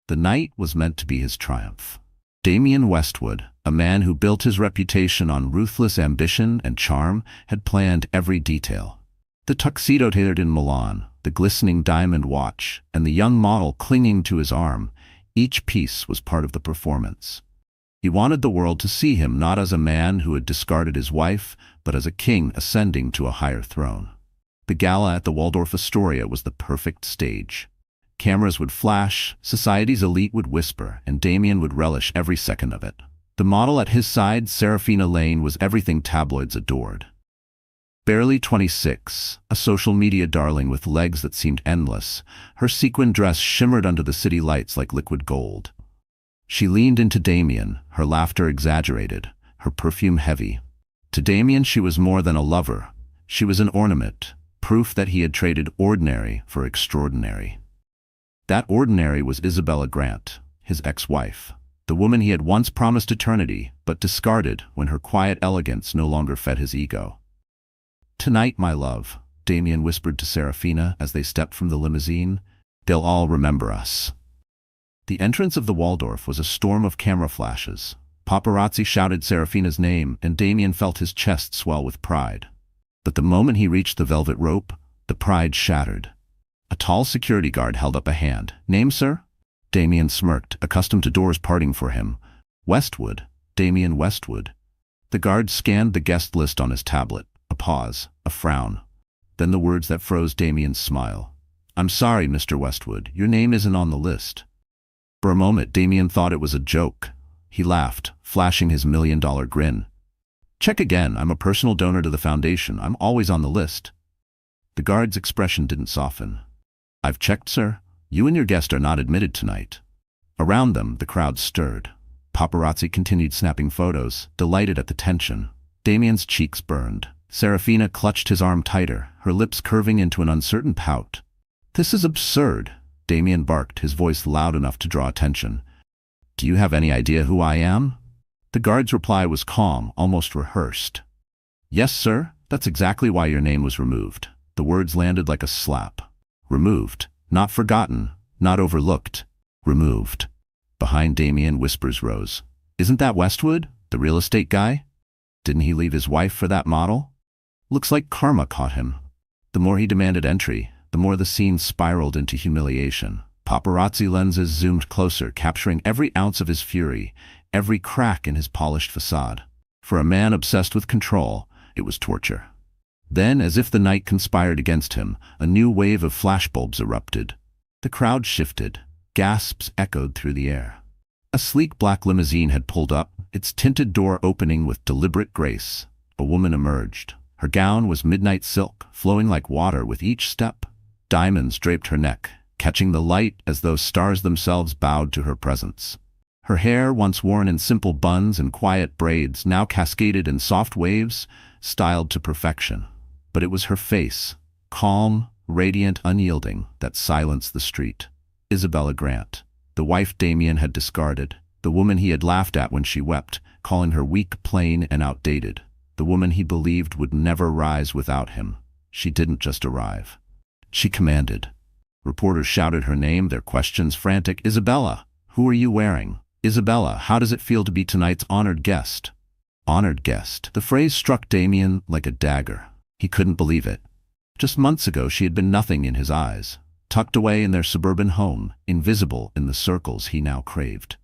The night was meant to be his triumph. Damien Westwood, a man who built his reputation on ruthless ambition and charm, had planned every detail. The tuxedo tailored in Milan, the glistening diamond watch, and the young model clinging to his arm, each piece was part of the performance. He wanted the world to see him not as a man who had discarded his wife, but as a king ascending to a higher throne. The gala at the Waldorf Astoria was the perfect stage. Cameras would flash, society's elite would whisper, and Damien would relish every second of it. The model at his side, Serafina Lane, was everything tabloids adored. Barely 26, a social media darling with legs that seemed endless, her sequin dress shimmered under the city lights like liquid gold. She leaned into Damien, her laughter exaggerated, her perfume heavy. To Damien she was more than a lover. She was an ornament, proof that he had traded ordinary for extraordinary. That ordinary was Isabella Grant, his ex-wife, the woman he had once promised eternity, but discarded when her quiet elegance no longer fed his ego. "Tonight, my love," Damien whispered to Serafina as they stepped from the limousine, "they'll all remember us." The entrance of the Waldorf was a storm of camera flashes. Paparazzi shouted Serafina's name, and Damien felt his chest swell with pride. But the moment he reached the velvet rope, the pride shattered. A tall security guard held up a hand. "Name, sir?" Damien smirked, accustomed to doors parting for him. "Westwood, Damien Westwood." The guard scanned the guest list on his tablet. A pause, a frown. Then the words that froze Damien's smile. "I'm sorry, Mr. Westwood, your name isn't on the list." For a moment, Damien thought it was a joke. He laughed, flashing his million-dollar grin. "Check again, I'm a personal donor to the foundation. I'm always on the list." The guard's expression didn't soften. "I've checked, sir. You and your guest are not admitted tonight." Around them, the crowd stirred. Paparazzi continued snapping photos, delighted at the tension. Damien's cheeks burned. Serafina clutched his arm tighter, her lips curving into an uncertain pout. "This is absurd," Damien barked, his voice loud enough to draw attention. "Do you have any idea who I am?" The guard's reply was calm, almost rehearsed. "Yes, sir. That's exactly why your name was removed." The words landed like a slap. Removed. Not forgotten. Not overlooked. Removed. Behind Damien, whispers rose. "Isn't that Westwood, the real estate guy? Didn't he leave his wife for that model? Looks like karma caught him." The more he demanded entry, the more the scene spiraled into humiliation. Paparazzi lenses zoomed closer, capturing every ounce of his fury, every crack in his polished facade. For a man obsessed with control, it was torture. Then, as if the night conspired against him, a new wave of flashbulbs erupted. The crowd shifted. Gasps echoed through the air. A sleek black limousine had pulled up, its tinted door opening with deliberate grace. A woman emerged. Her gown was midnight silk, flowing like water with each step. Diamonds draped her neck, catching the light as though stars themselves bowed to her presence. Her hair, once worn in simple buns and quiet braids, now cascaded in soft waves, styled to perfection. But it was her face, calm, radiant, unyielding, that silenced the street. Isabella Grant, the wife Damien had discarded, the woman he had laughed at when she wept, calling her weak, plain, and outdated, the woman he believed would never rise without him. She didn't just arrive. She commanded. Reporters shouted her name, their questions frantic. "Isabella, who are you wearing? Isabella, how does it feel to be tonight's honored guest?" Honored guest. The phrase struck Damien like a dagger. He couldn't believe it. Just months ago she had been nothing in his eyes, tucked away in their suburban home, invisible in the circles he now craved.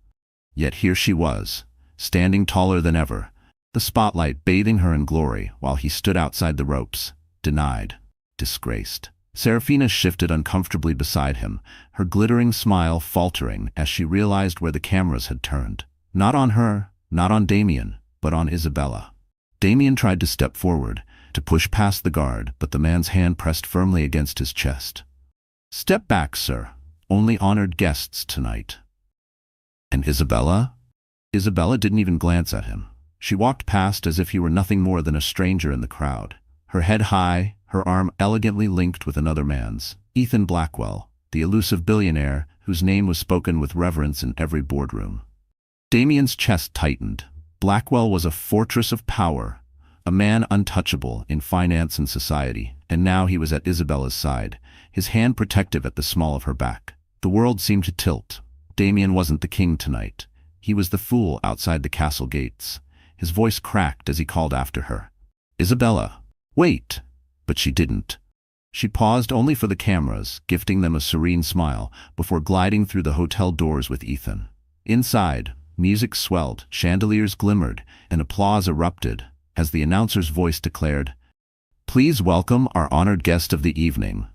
Yet here she was, standing taller than ever, the spotlight bathing her in glory while he stood outside the ropes, denied, disgraced. Serafina shifted uncomfortably beside him, her glittering smile faltering as she realized where the cameras had turned. Not on her, not on Damien, but on Isabella. Damien tried to step forward, to push past the guard, but the man's hand pressed firmly against his chest. "Step back, sir. Only honored guests tonight." And Isabella? Isabella didn't even glance at him. She walked past as if he were nothing more than a stranger in the crowd. Her head high, her arm elegantly linked with another man's. Ethan Blackwell, the elusive billionaire whose name was spoken with reverence in every boardroom. Damien's chest tightened. Blackwell was a fortress of power, a man untouchable in finance and society, and now he was at Isabella's side, his hand protective at the small of her back. The world seemed to tilt. Damien wasn't the king tonight. He was the fool outside the castle gates. His voice cracked as he called after her. "Isabella, wait!" But she didn't. She paused only for the cameras, gifting them a serene smile, before gliding through the hotel doors with Ethan. Inside, music swelled, chandeliers glimmered, and applause erupted as the announcer's voice declared, "Please welcome our honored guest of the evening,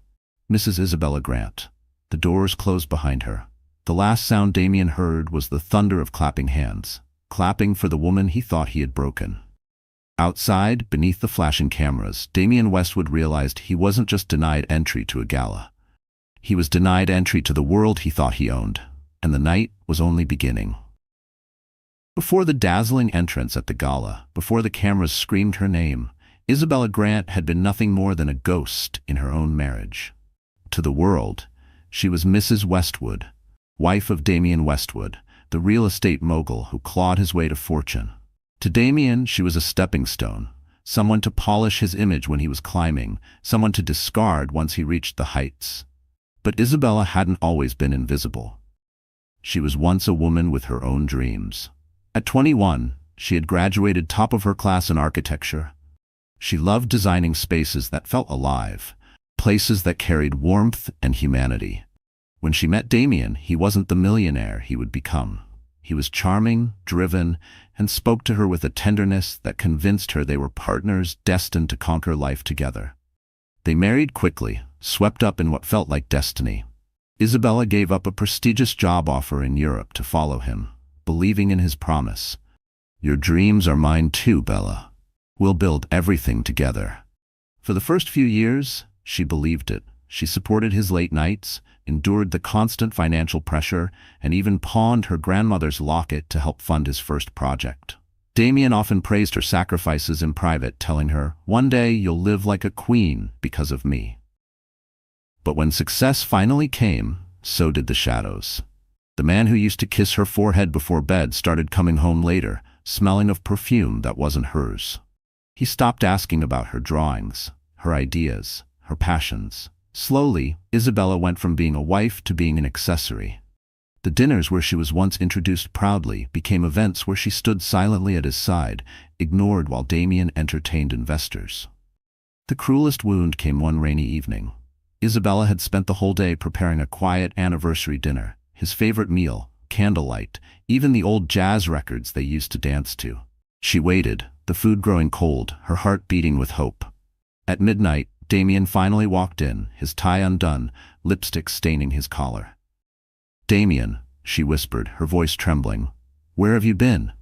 Mrs. Isabella Grant." The doors closed behind her. The last sound Damien heard was the thunder of clapping hands, clapping for the woman he thought he had broken. Outside, beneath the flashing cameras, Damien Westwood realized he wasn't just denied entry to a gala. He was denied entry to the world he thought he owned, and the night was only beginning. Before the dazzling entrance at the gala, before the cameras screamed her name, Isabella Grant had been nothing more than a ghost in her own marriage. To the world, she was Mrs. Westwood, wife of Damien Westwood, the real estate mogul who clawed his way to fortune. To Damien, she was a stepping stone, someone to polish his image when he was climbing, someone to discard once he reached the heights. But Isabella hadn't always been invisible. She was once a woman with her own dreams. At 21, she had graduated top of her class in architecture. She loved designing spaces that felt alive, places that carried warmth and humanity. When she met Damien, he wasn't the millionaire he would become. He was charming, driven, and spoke to her with a tenderness that convinced her they were partners destined to conquer life together. They married quickly, swept up in what felt like destiny. Isabella gave up a prestigious job offer in Europe to follow him, believing in his promise. "Your dreams are mine too, Bella. We'll build everything together." For the first few years, she believed it. She supported his late nights, endured the constant financial pressure, and even pawned her grandmother's locket to help fund his first project. Damien often praised her sacrifices in private, telling her, "One day you'll live like a queen because of me." But when success finally came, so did the shadows. The man who used to kiss her forehead before bed started coming home later, smelling of perfume that wasn't hers. He stopped asking about her drawings, her ideas, her passions. Slowly, Isabella went from being a wife to being an accessory. The dinners where she was once introduced proudly became events where she stood silently at his side, ignored while Damien entertained investors. The cruelest wound came one rainy evening. Isabella had spent the whole day preparing a quiet anniversary dinner, his favorite meal, candlelight, even the old jazz records they used to dance to. She waited, the food growing cold, her heart beating with hope. At midnight, Damien finally walked in, his tie undone, lipstick staining his collar. "Damien," she whispered, her voice trembling, "where have you been?"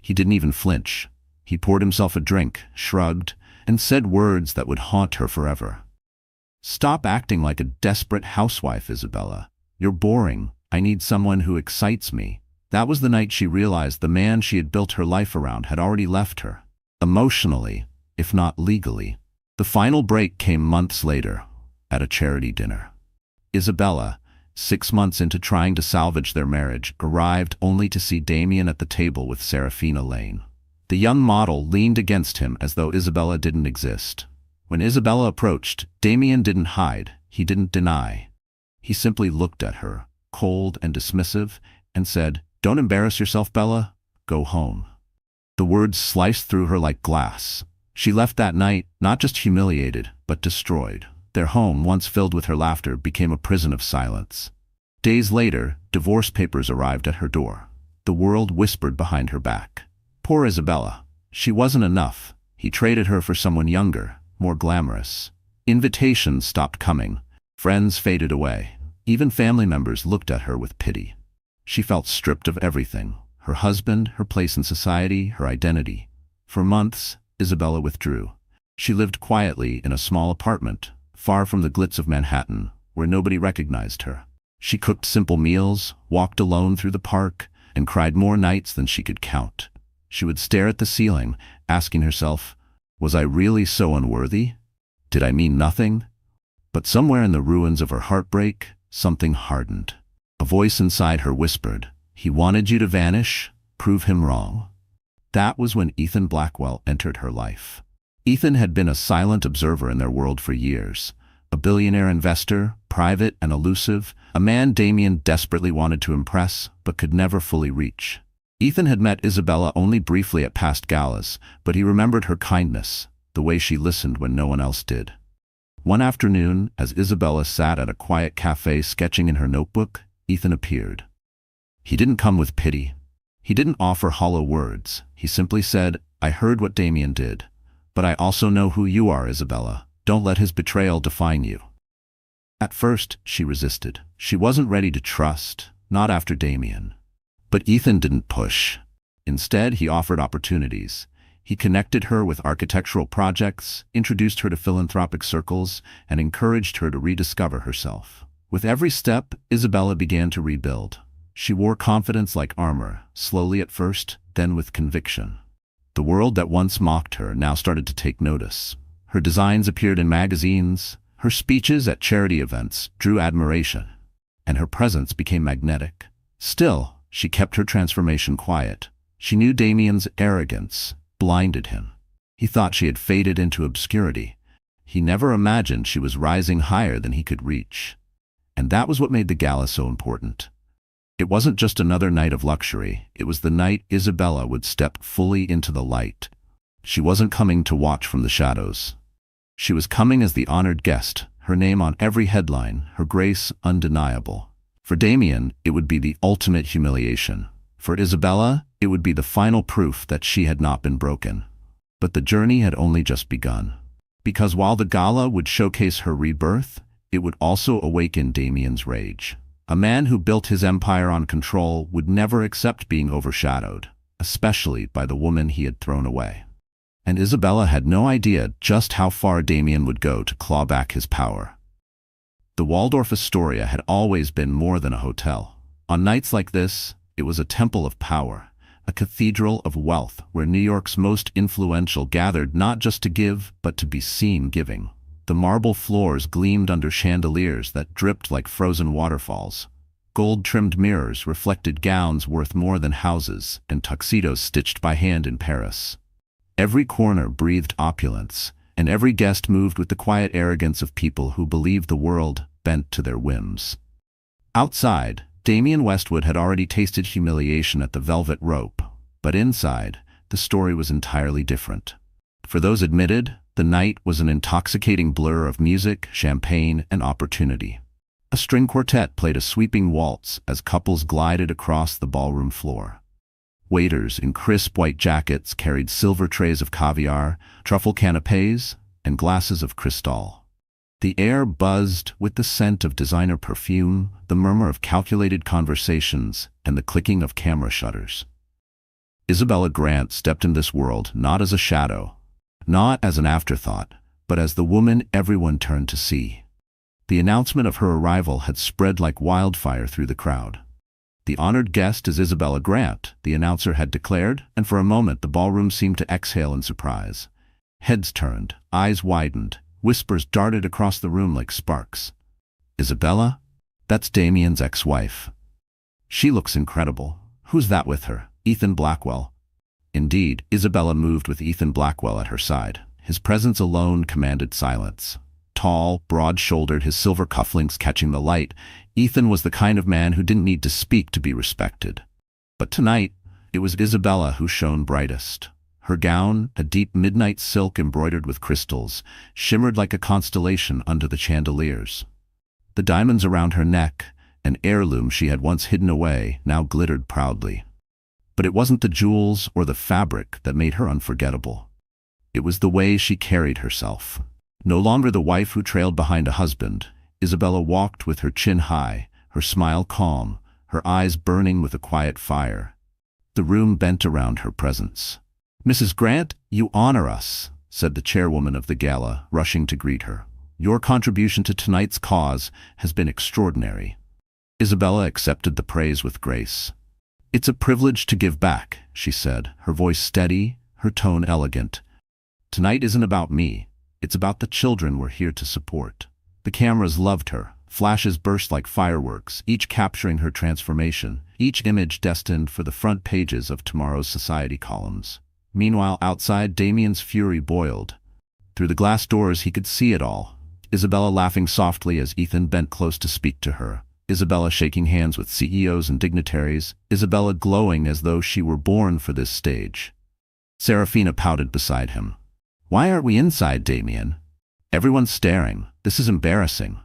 He didn't even flinch. He poured himself a drink, shrugged, and said words that would haunt her forever. "Stop acting like a desperate housewife, Isabella. You're boring. I need someone who excites me." That was the night she realized the man she had built her life around had already left her. Emotionally, if not legally. The final break came months later, at a charity dinner. Isabella, 6 months into trying to salvage their marriage, arrived only to see Damien at the table with Serafina Lane. The young model leaned against him as though Isabella didn't exist. When Isabella approached, Damien didn't hide, he didn't deny. He simply looked at her, cold and dismissive, and said, "Don't embarrass yourself, Bella. Go home." The words sliced through her like glass. She left that night, not just humiliated, but destroyed. Their home, once filled with her laughter, became a prison of silence. Days later, divorce papers arrived at her door. The world whispered behind her back. Poor Isabella. She wasn't enough. He traded her for someone younger, more glamorous. Invitations stopped coming. Friends faded away. Even family members looked at her with pity. She felt stripped of everything. Her husband, her place in society, her identity. For months, Isabella withdrew. She lived quietly in a small apartment, far from the glitz of Manhattan, where nobody recognized her. She cooked simple meals, walked alone through the park, and cried more nights than she could count. She would stare at the ceiling, asking herself, "Was I really so unworthy? Did I mean nothing?" But somewhere in the ruins of her heartbreak, something hardened. A voice inside her whispered, "He wanted you to vanish, prove him wrong." That was when Ethan Blackwell entered her life. Ethan had been a silent observer in their world for years, A billionaire investor, private and elusive, a man Damien desperately wanted to impress, but could never fully reach. Ethan had met Isabella only briefly at past galas, but he remembered her kindness, the way she listened when no one else did. One afternoon, as Isabella sat at a quiet cafe sketching in her notebook, Ethan appeared. He didn't come with pity. He didn't offer hollow words. He simply said, "I heard what Damien did. But I also know who you are, Isabella. Don't let his betrayal define you." At first, she resisted. She wasn't ready to trust, not after Damien. But Ethan didn't push. Instead, he offered opportunities. He connected her with architectural projects, introduced her to philanthropic circles, and encouraged her to rediscover herself. With every step, Isabella began to rebuild. She wore confidence like armor, slowly at first, then with conviction. The world that once mocked her now started to take notice. Her designs appeared in magazines, her speeches at charity events drew admiration, and her presence became magnetic. Still, she kept her transformation quiet. She knew Damien's arrogance blinded him. He thought she had faded into obscurity. He never imagined she was rising higher than he could reach. And that was what made the gala so important. It wasn't just another night of luxury, it was the night Isabella would step fully into the light. She wasn't coming to watch from the shadows. She was coming as the honored guest, her name on every headline, her grace undeniable. For Damien, it would be the ultimate humiliation. For Isabella, it would be the final proof that she had not been broken. But the journey had only just begun. Because while the gala would showcase her rebirth, it would also awaken Damien's rage. A man who built his empire on control would never accept being overshadowed, especially by the woman he had thrown away. And Isabella had no idea just how far Damien would go to claw back his power. The Waldorf Astoria had always been more than a hotel. On nights like this, it was a temple of power, a cathedral of wealth where New York's most influential gathered not just to give, but to be seen giving. The marble floors gleamed under chandeliers that dripped like frozen waterfalls. Gold-trimmed mirrors reflected gowns worth more than houses and tuxedos stitched by hand in Paris. Every corner breathed opulence, and every guest moved with the quiet arrogance of people who believed the world bent to their whims. Outside, Damien Westwood had already tasted humiliation at the Velvet Rope, but inside, the story was entirely different. For those admitted, the night was an intoxicating blur of music, champagne, and opportunity. A string quartet played a sweeping waltz as couples glided across the ballroom floor. Waiters in crisp white jackets carried silver trays of caviar, truffle canapés, and glasses of cristal. The air buzzed with the scent of designer perfume, the murmur of calculated conversations, and the clicking of camera shutters. Isabella Grant stepped in this world not as a shadow, not as an afterthought, but as the woman everyone turned to see. The announcement of her arrival had spread like wildfire through the crowd. "The honored guest is Isabella Grant," the announcer had declared, and for a moment the ballroom seemed to exhale in surprise. Heads turned, eyes widened, whispers darted across the room like sparks. "Isabella? That's Damien's ex-wife. She looks incredible. Who's that with her? Ethan Blackwell." Indeed, Isabella moved with Ethan Blackwell at her side. His presence alone commanded silence. Tall, broad-shouldered, his silver cufflinks catching the light, Ethan was the kind of man who didn't need to speak to be respected. But tonight, it was Isabella who shone brightest. Her gown, a deep midnight silk embroidered with crystals, shimmered like a constellation under the chandeliers. The diamonds around her neck, an heirloom she had once hidden away, now glittered proudly. But it wasn't the jewels or the fabric that made her unforgettable. It was the way she carried herself. No longer the wife who trailed behind a husband, Isabella walked with her chin high, her smile calm, her eyes burning with a quiet fire. The room bent around her presence. "Mrs. Grant, you honor us," said the chairwoman of the gala, rushing to greet her. "Your contribution to tonight's cause has been extraordinary." Isabella accepted the praise with grace. "It's a privilege to give back," she said, her voice steady, her tone elegant. "Tonight isn't about me. It's about the children we're here to support." The cameras loved her. Flashes burst like fireworks, each capturing her transformation, each image destined for the front pages of tomorrow's society columns. Meanwhile, outside, Damien's fury boiled. Through the glass doors, he could see it all. Isabella laughing softly as Ethan bent close to speak to her. Isabella shaking hands with CEOs and dignitaries. Isabella glowing as though she were born for this stage. Serafina pouted beside him. "Why aren't we inside, Damien? Everyone's staring. This is embarrassing."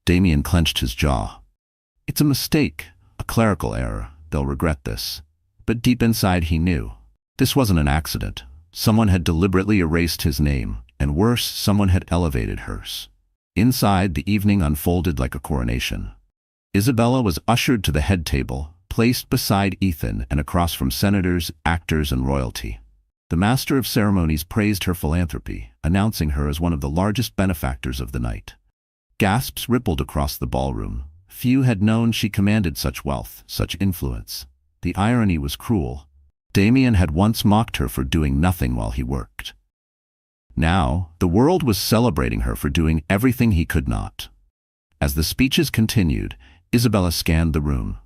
Damien clenched his jaw. "It's a mistake, a clerical error. They'll regret this." But deep inside he knew. This wasn't an accident. Someone had deliberately erased his name, and worse, someone had elevated hers. Inside, the evening unfolded like a coronation. Isabella was ushered to the head table, placed beside Ethan and across from senators, actors, and royalty. The master of ceremonies praised her philanthropy, announcing her as one of the largest benefactors of the night. Gasps rippled across the ballroom. Few had known she commanded such wealth, such influence. The irony was cruel. Damien had once mocked her for doing nothing while he worked. Now, the world was celebrating her for doing everything he could not. As the speeches continued, Isabella scanned the room.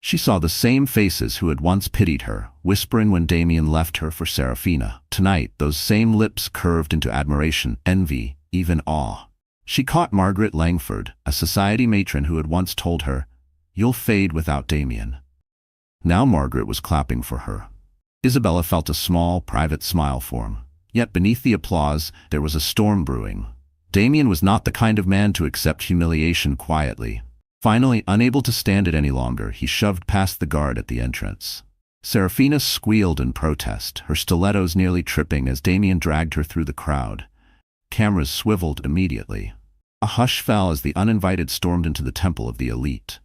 She saw the same faces who had once pitied her, whispering when Damien left her for Serafina. Tonight, those same lips curved into admiration, envy, even awe. She caught Margaret Langford, a society matron who had once told her, "You'll fade without Damien." Now Margaret was clapping for her. Isabella felt a small, private smile form. Yet beneath the applause, there was a storm brewing. Damien was not the kind of man to accept humiliation quietly. Finally, unable to stand it any longer, he shoved past the guard at the entrance. Serafina squealed in protest, her stilettos nearly tripping as Damien dragged her through the crowd. Cameras swiveled immediately. A hush fell as the uninvited stormed into the temple of the elite.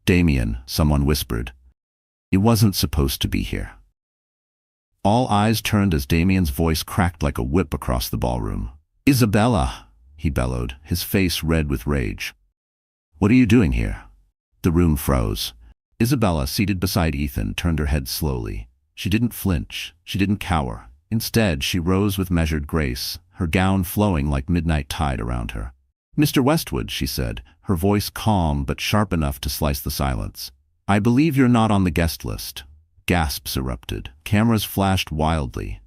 "Damien," someone whispered. "He wasn't supposed to be here." All eyes turned as Damien's voice cracked like a whip across the ballroom. "Isabella!" he bellowed, his face red with rage. "What are you doing here?" The room froze. Isabella, seated beside Ethan, turned her head slowly. She didn't flinch. She didn't cower. Instead, she rose with measured grace, her gown flowing like midnight tide around her. "Mr. Westwood," she said, her voice calm but sharp enough to slice the silence. "I believe you're not on the guest list." Gasps erupted. Cameras flashed wildly.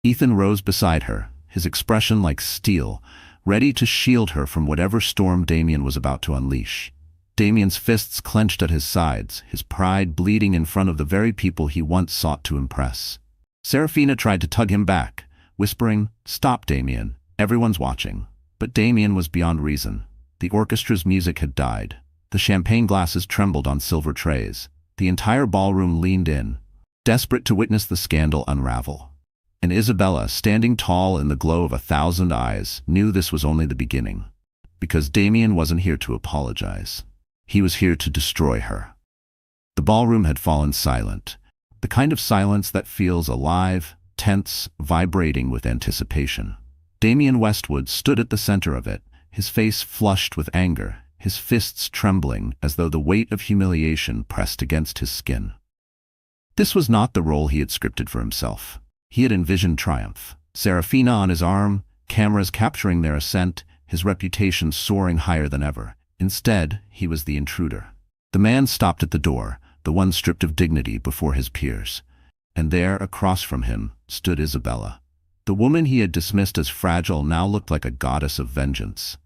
Ethan rose beside her, his expression like steel, ready to shield her from whatever storm Damien was about to unleash. Damien's fists clenched at his sides, his pride bleeding in front of the very people he once sought to impress. Serafina tried to tug him back, whispering, "Stop, Damien. Everyone's watching." But Damien was beyond reason. The orchestra's music had died. The champagne glasses trembled on silver trays. The entire ballroom leaned in, desperate to witness the scandal unravel. And Isabella, standing tall in the glow of 1,000 eyes, knew this was only the beginning. Because Damien wasn't here to apologize. He was here to destroy her. The ballroom had fallen silent. The kind of silence that feels alive, tense, vibrating with anticipation. Damien Westwood stood at the center of it, his face flushed with anger, his fists trembling as though the weight of humiliation pressed against his skin. This was not the role he had scripted for himself. He had envisioned triumph. Serafina on his arm, cameras capturing their ascent, his reputation soaring higher than ever. Instead, he was the intruder. The man stopped at the door, the one stripped of dignity before his peers. And there, across from him, stood Isabella. The woman he had dismissed as fragile now looked like a goddess of vengeance.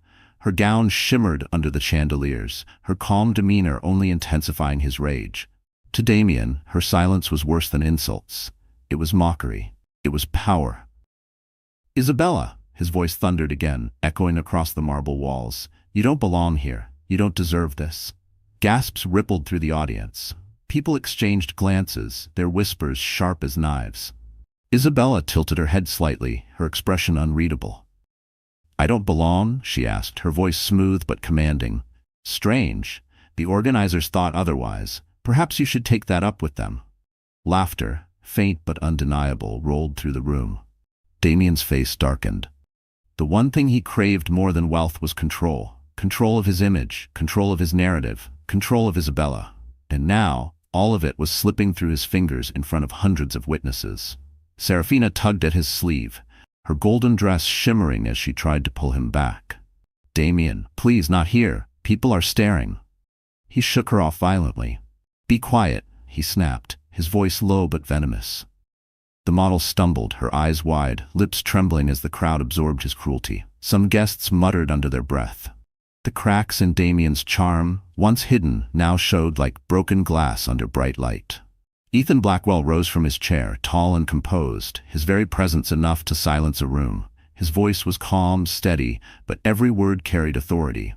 Her gown shimmered under the chandeliers, her calm demeanor only intensifying his rage. To Damien, her silence was worse than insults. It was mockery. It was power. "Isabella," his voice thundered again, echoing across the marble walls. "You don't belong here. You don't deserve this." Gasps rippled through the audience. People exchanged glances, their whispers sharp as knives. Isabella tilted her head slightly, her expression unreadable. "I don't belong?" she asked, her voice smooth but commanding. "Strange. The organizers thought otherwise. Perhaps you should take that up with them." Laughter, faint but undeniable, rolled through the room. Damien's face darkened. The one thing he craved more than wealth was control. Control of his image, control of his narrative, control of Isabella. And now, all of it was slipping through his fingers in front of hundreds of witnesses. Serafina tugged at his sleeve, her golden dress shimmering as she tried to pull him back. "Damien, please, not here. People are staring." He shook her off violently. "Be quiet," he snapped, his voice low but venomous. The model stumbled, her eyes wide, lips trembling as the crowd absorbed his cruelty. Some guests muttered under their breath. The cracks in Damien's charm, once hidden, now showed like broken glass under bright light. Ethan Blackwell rose from his chair, tall and composed, his very presence enough to silence a room. His voice was calm, steady, but every word carried authority.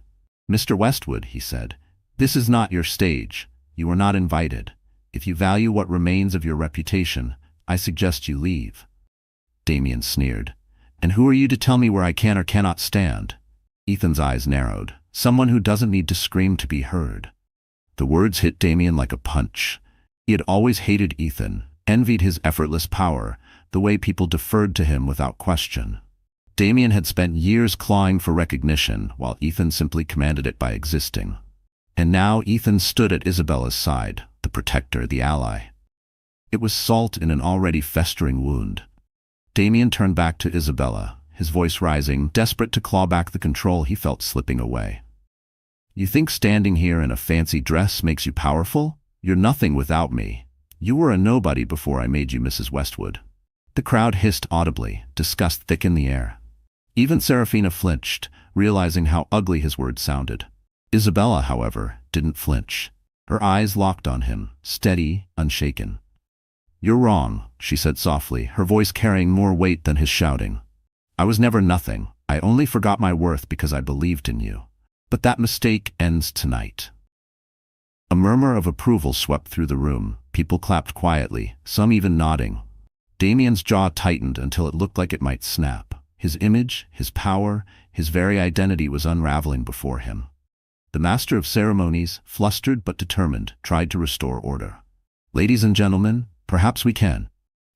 "Mr. Westwood," he said, "this is not your stage. You are not invited. If you value what remains of your reputation, I suggest you leave." Damien sneered. "And who are you to tell me where I can or cannot stand?" Ethan's eyes narrowed. "Someone who doesn't need to scream to be heard." The words hit Damien like a punch. He had always hated Ethan, envied his effortless power, the way people deferred to him without question. Damien had spent years clawing for recognition, while Ethan simply commanded it by existing. And now Ethan stood at Isabella's side, the protector, the ally. It was salt in an already festering wound. Damien turned back to Isabella, his voice rising, desperate to claw back the control he felt slipping away. "You think standing here in a fancy dress makes you powerful? You're nothing without me. You were a nobody before I made you Mrs. Westwood." The crowd hissed audibly, disgust thick in the air. Even Serafina flinched, realizing how ugly his words sounded. Isabella, however, didn't flinch. Her eyes locked on him, steady, unshaken. "You're wrong," she said softly, her voice carrying more weight than his shouting. "I was never nothing. I only forgot my worth because I believed in you. But that mistake ends tonight." A murmur of approval swept through the room. People clapped quietly, some even nodding. Damien's jaw tightened until it looked like it might snap. His image, his power, his very identity was unraveling before him. The master of ceremonies, flustered but determined, tried to restore order. "Ladies and gentlemen, perhaps we can."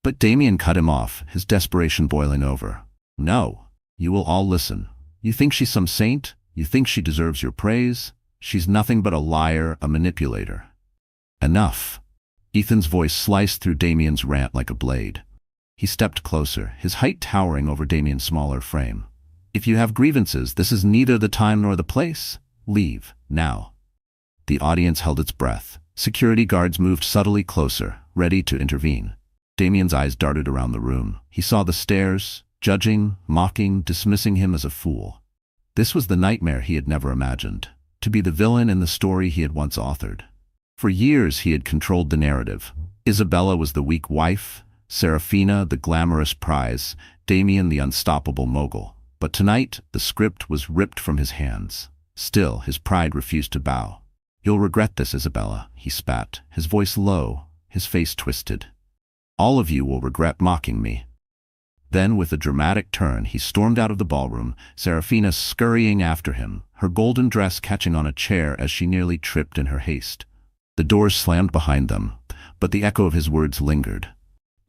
But Damien cut him off, his desperation boiling over. "No. You will all listen. You think she's some saint? You think she deserves your praise? She's nothing but a liar, a manipulator." "Enough." Ethan's voice sliced through Damien's rant like a blade. He stepped closer, his height towering over Damien's smaller frame. "If you have grievances, this is neither the time nor the place. Leave, now." The audience held its breath. Security guards moved subtly closer, ready to intervene. Damien's eyes darted around the room. He saw the stares, judging, mocking, dismissing him as a fool. This was the nightmare he had never imagined, to be the villain in the story he had once authored. For years he had controlled the narrative. Isabella was the weak wife, Serafina the glamorous prize, Damien the unstoppable mogul. But tonight, the script was ripped from his hands. Still, his pride refused to bow. "You'll regret this, Isabella," he spat, his voice low, his face twisted. "All of you will regret mocking me." Then, with a dramatic turn, he stormed out of the ballroom, Serafina scurrying after him, her golden dress catching on a chair as she nearly tripped in her haste. The doors slammed behind them, but the echo of his words lingered.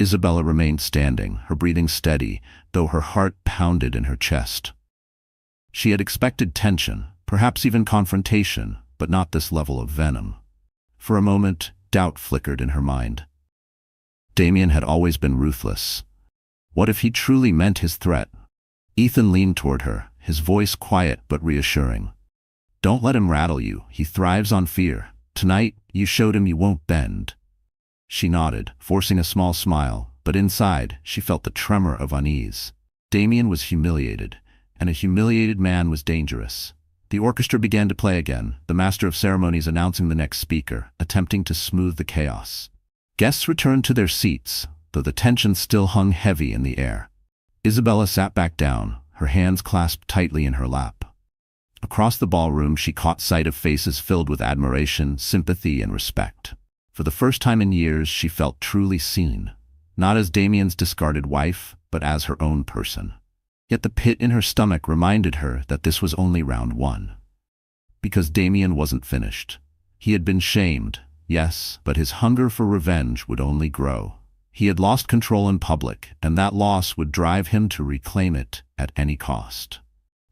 Isabella remained standing, her breathing steady, though her heart pounded in her chest. She had expected tension, perhaps even confrontation, but not this level of venom. For a moment, doubt flickered in her mind. Damien had always been ruthless. What if he truly meant his threat? Ethan leaned toward her, his voice quiet but reassuring. "Don't let him rattle you. He thrives on fear. Tonight, you showed him you won't bend." She nodded, forcing a small smile, but inside, she felt the tremor of unease. Damien was humiliated, and a humiliated man was dangerous. The orchestra began to play again, the master of ceremonies announcing the next speaker, attempting to smooth the chaos. Guests returned to their seats, though the tension still hung heavy in the air. Isabella sat back down, her hands clasped tightly in her lap. Across the ballroom, she caught sight of faces filled with admiration, sympathy, and respect. For the first time in years, she felt truly seen, not as Damien's discarded wife, but as her own person. Yet the pit in her stomach reminded her that this was only round one. Because Damien wasn't finished. He had been shamed, yes, but his hunger for revenge would only grow. He had lost control in public, and that loss would drive him to reclaim it at any cost.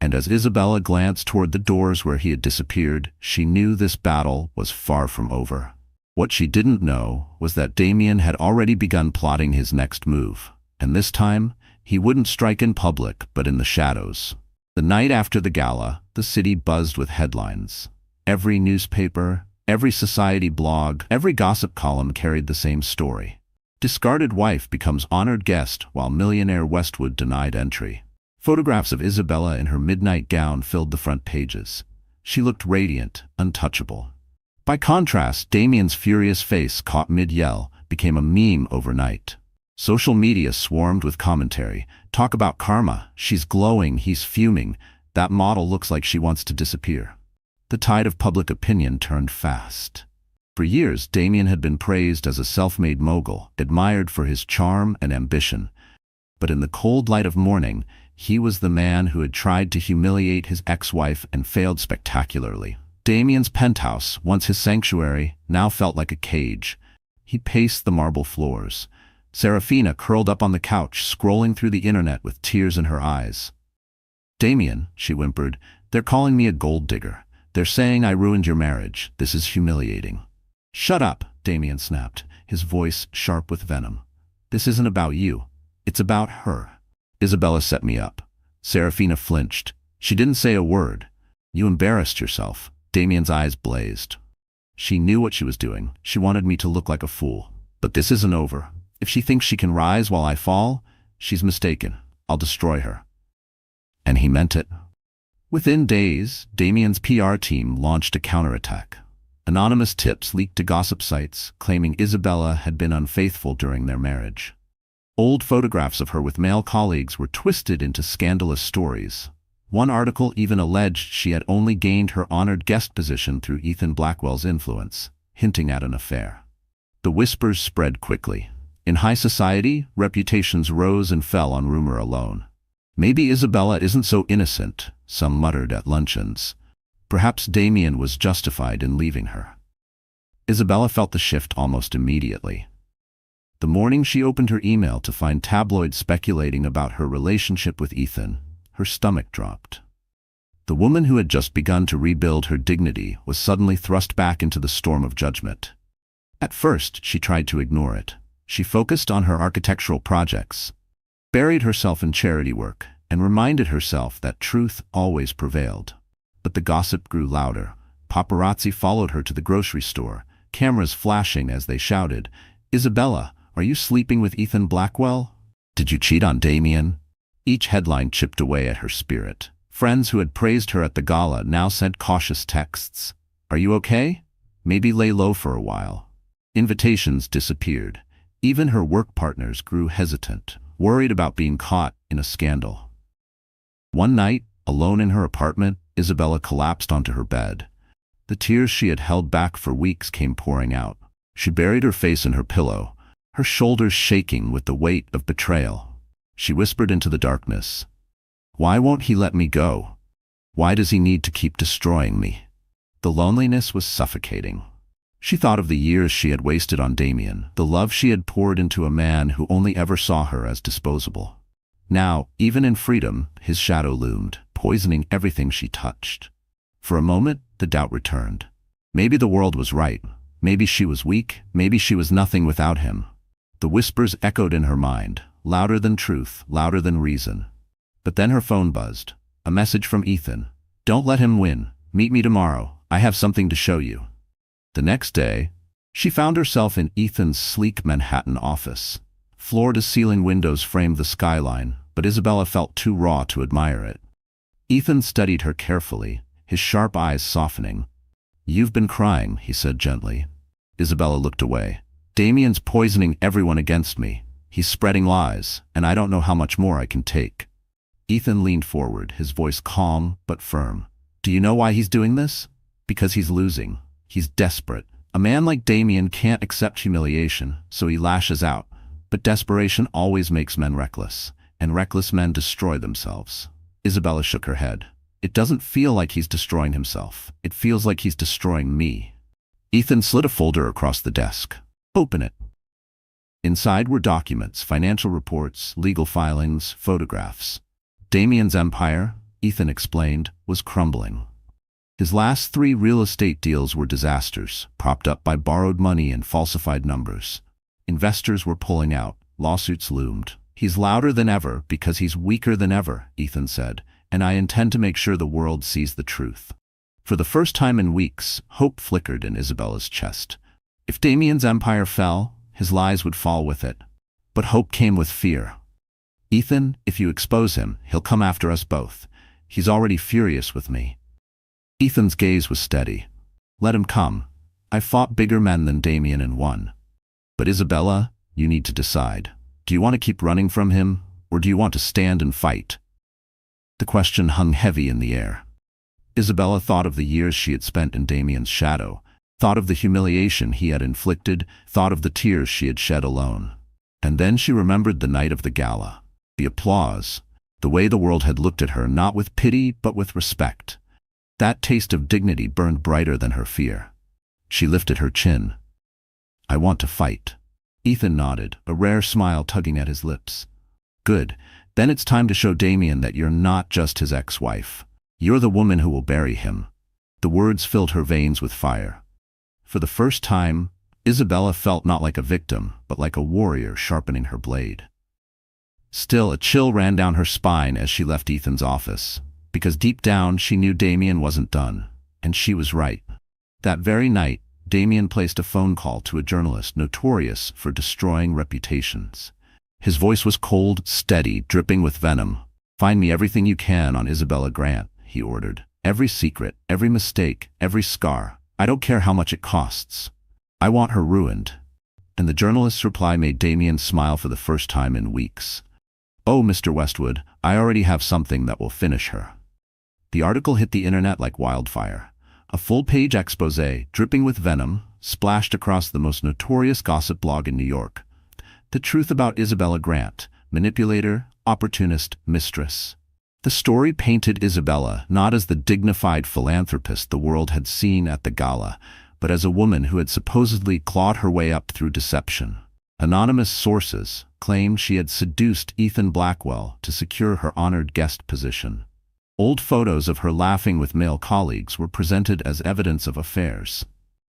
And as Isabella glanced toward the doors where he had disappeared, she knew this battle was far from over. What she didn't know was that Damien had already begun plotting his next move, and this time, he wouldn't strike in public but in the shadows. The night after the gala, the city buzzed with headlines. Every newspaper, every society blog, every gossip column carried the same story. Discarded wife becomes honored guest while millionaire Westwood denied entry. Photographs of Isabella in her midnight gown filled the front pages. She looked radiant, untouchable. By contrast, Damien's furious face, caught mid-yell, became a meme overnight. Social media swarmed with commentary. Talk about karma. She's glowing, he's fuming. That model looks like she wants to disappear. The tide of public opinion turned fast. For years, Damien had been praised as a self-made mogul, admired for his charm and ambition. But in the cold light of morning, he was the man who had tried to humiliate his ex-wife and failed spectacularly. Damien's penthouse, once his sanctuary, now felt like a cage. He paced the marble floors. Serafina curled up on the couch, scrolling through the internet with tears in her eyes. "Damien," she whimpered, "they're calling me a gold digger. They're saying I ruined your marriage. This is humiliating." "Shut up," Damien snapped, his voice sharp with venom. "This isn't about you. It's about her. Isabella set me up." Serafina flinched. She didn't say a word. "You embarrassed yourself." Damien's eyes blazed. "She knew what she was doing. She wanted me to look like a fool. But this isn't over. If she thinks she can rise while I fall, she's mistaken. I'll destroy her." And he meant it. Within days, Damien's PR team launched a counterattack. Anonymous tips leaked to gossip sites, claiming Isabella had been unfaithful during their marriage. Old photographs of her with male colleagues were twisted into scandalous stories. One article even alleged she had only gained her honored guest position through Ethan Blackwell's influence, hinting at an affair. The whispers spread quickly. In high society, reputations rose and fell on rumor alone. "Maybe Isabella isn't so innocent," some muttered at luncheons. Perhaps Damien was justified in leaving her. Isabella felt the shift almost immediately. The morning she opened her email to find tabloids speculating about her relationship with Ethan, her stomach dropped. The woman who had just begun to rebuild her dignity was suddenly thrust back into the storm of judgment. At first, she tried to ignore it. She focused on her architectural projects, buried herself in charity work, and reminded herself that truth always prevailed. But the gossip grew louder. Paparazzi followed her to the grocery store, cameras flashing as they shouted, "Isabella, are you sleeping with Ethan Blackwell? Did you cheat on Damien?" Each headline chipped away at her spirit. Friends who had praised her at the gala now sent cautious texts. "Are you okay? Maybe lay low for a while." Invitations disappeared. Even her work partners grew hesitant, worried about being caught in a scandal. One night, alone in her apartment, Isabella collapsed onto her bed. The tears she had held back for weeks came pouring out. She buried her face in her pillow, her shoulders shaking with the weight of betrayal. She whispered into the darkness, "Why won't he let me go? Why does he need to keep destroying me?" The loneliness was suffocating. She thought of the years she had wasted on Damien, the love she had poured into a man who only ever saw her as disposable. Now, even in freedom, his shadow loomed, poisoning everything she touched. For a moment, the doubt returned. Maybe the world was right. Maybe she was weak. Maybe she was nothing without him. The whispers echoed in her mind, louder than truth, louder than reason. But then her phone buzzed. A message from Ethan. "Don't let him win. Meet me tomorrow. I have something to show you." The next day, she found herself in Ethan's sleek Manhattan office. Floor-to-ceiling windows framed the skyline, but Isabella felt too raw to admire it. Ethan studied her carefully, his sharp eyes softening. "You've been crying," he said gently. Isabella looked away. "Damien's poisoning everyone against me. He's spreading lies, and I don't know how much more I can take." Ethan leaned forward, his voice calm but firm. "Do you know why he's doing this? Because he's losing. He's desperate. A man like Damien can't accept humiliation, so he lashes out. But desperation always makes men reckless, and reckless men destroy themselves." Isabella shook her head. "It doesn't feel like he's destroying himself. It feels like he's destroying me." Ethan slid a folder across the desk. "Open it." Inside were documents, financial reports, legal filings, photographs. Damien's empire, Ethan explained, was crumbling. His last 3 real estate deals were disasters, propped up by borrowed money and falsified numbers. Investors were pulling out. Lawsuits loomed. "He's louder than ever because he's weaker than ever," Ethan said, "and I intend to make sure the world sees the truth." For the first time in weeks, hope flickered in Isabella's chest. If Damien's empire fell, his lies would fall with it. But hope came with fear. Ethan, if you expose him, he'll come after us both. He's already furious with me. Ethan's gaze was steady. Let him come. I've fought bigger men than Damien and won. But Isabella, you need to decide. Do you want to keep running from him, or do you want to stand and fight? The question hung heavy in the air. Isabella thought of the years she had spent in Damien's shadow, thought of the humiliation he had inflicted, thought of the tears she had shed alone. And then she remembered the night of the gala. The applause, the way the world had looked at her not with pity but with respect. That taste of dignity burned brighter than her fear. She lifted her chin. I want to fight. Ethan nodded, a rare smile tugging at his lips. Good, then it's time to show Damien that you're not just his ex-wife. You're the woman who will bury him. The words filled her veins with fire. For the first time, Isabella felt not like a victim, but like a warrior sharpening her blade. Still, a chill ran down her spine as she left Ethan's office, because deep down she knew Damien wasn't done, and she was right. That very night, Damien placed a phone call to a journalist notorious for destroying reputations. His voice was cold, steady, dripping with venom. Find me everything you can on Isabella Grant, he ordered. Every secret, every mistake, every scar. I don't care how much it costs. I want her ruined. And the journalist's reply made Damien smile for the first time in weeks. Oh, Mr. Westwood, I already have something that will finish her. The article hit the internet like wildfire. A full-page exposé, dripping with venom, splashed across the most notorious gossip blog in New York. The truth about Isabella Grant, manipulator, opportunist, mistress. The story painted Isabella not as the dignified philanthropist the world had seen at the gala, but as a woman who had supposedly clawed her way up through deception. Anonymous sources claimed she had seduced Ethan Blackwell to secure her honored guest position. Old photos of her laughing with male colleagues were presented as evidence of affairs.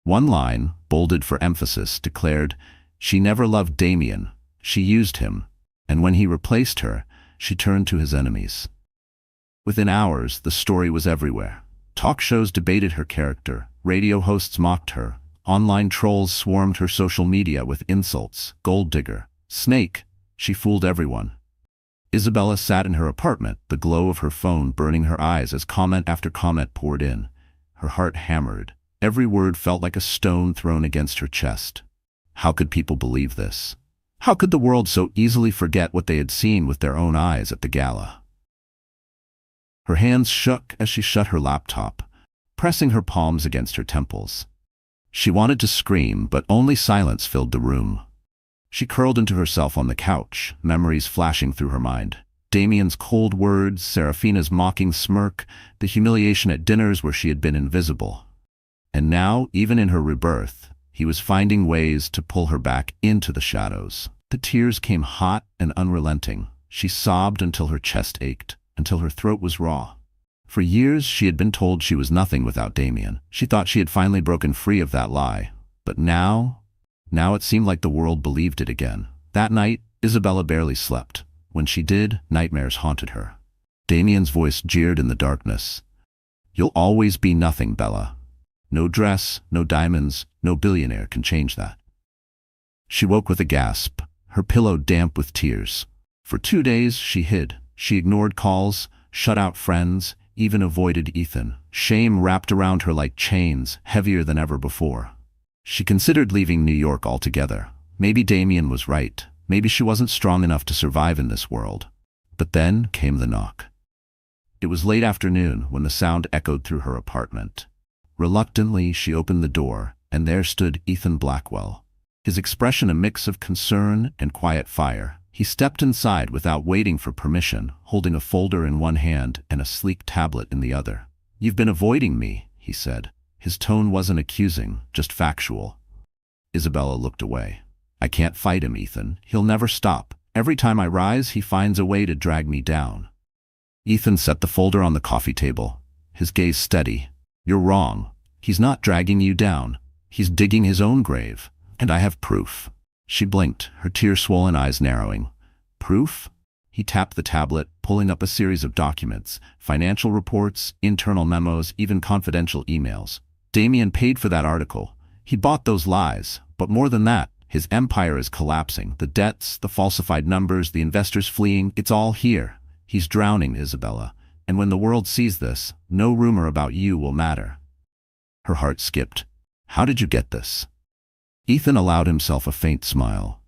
One line, bolded for emphasis, declared, "She never loved Damien, she used him, and when he replaced her, she turned to his enemies." Within hours, the story was everywhere. Talk shows debated her character, radio hosts mocked her, online trolls swarmed her social media with insults, gold digger, snake. She fooled everyone. Isabella sat in her apartment, the glow of her phone burning her eyes as comment after comment poured in. Her heart hammered. Every word felt like a stone thrown against her chest. How could people believe this? How could the world so easily forget what they had seen with their own eyes at the gala? Her hands shook as she shut her laptop, pressing her palms against her temples. She wanted to scream, but only silence filled the room. She curled into herself on the couch, memories flashing through her mind. Damien's cold words, Serafina's mocking smirk, the humiliation at dinners where she had been invisible. And now, even in her rebirth, he was finding ways to pull her back into the shadows. The tears came hot and unrelenting. She sobbed until her chest ached, until her throat was raw. For years she had been told she was nothing without Damien. She thought she had finally broken free of that lie. But now it seemed like the world believed it again. That night, Isabella barely slept. When she did, nightmares haunted her. Damien's voice jeered in the darkness. "You'll always be nothing, Bella. No dress, no diamonds, no billionaire can change that." She woke with a gasp, her pillow damp with tears. For 2 days she hid. She ignored calls, shut out friends, even avoided Ethan. Shame wrapped around her like chains, heavier than ever before. She considered leaving New York altogether. Maybe Damien was right. Maybe she wasn't strong enough to survive in this world. But then came the knock. It was late afternoon when the sound echoed through her apartment. Reluctantly, she opened the door, and there stood Ethan Blackwell. His expression a mix of concern and quiet fire. He stepped inside without waiting for permission, holding a folder in one hand and a sleek tablet in the other. "You've been avoiding me," he said. His tone wasn't accusing, just factual. Isabella looked away. "I can't fight him, Ethan. He'll never stop. Every time I rise, he finds a way to drag me down." Ethan set the folder on the coffee table, his gaze steady. "You're wrong. He's not dragging you down. He's digging his own grave. And I have proof." She blinked, her tear-swollen eyes narrowing. "Proof?" He tapped the tablet, pulling up a series of documents, financial reports, internal memos, even confidential emails. Damien paid for that article. He bought those lies, but more than that, His empire is collapsing. The debts, the falsified numbers, the investors fleeing, it's all here. He's drowning, Isabella. And when the world sees this, no rumor about you will matter. Her heart skipped. How did you get this? Ethan allowed himself a faint smile.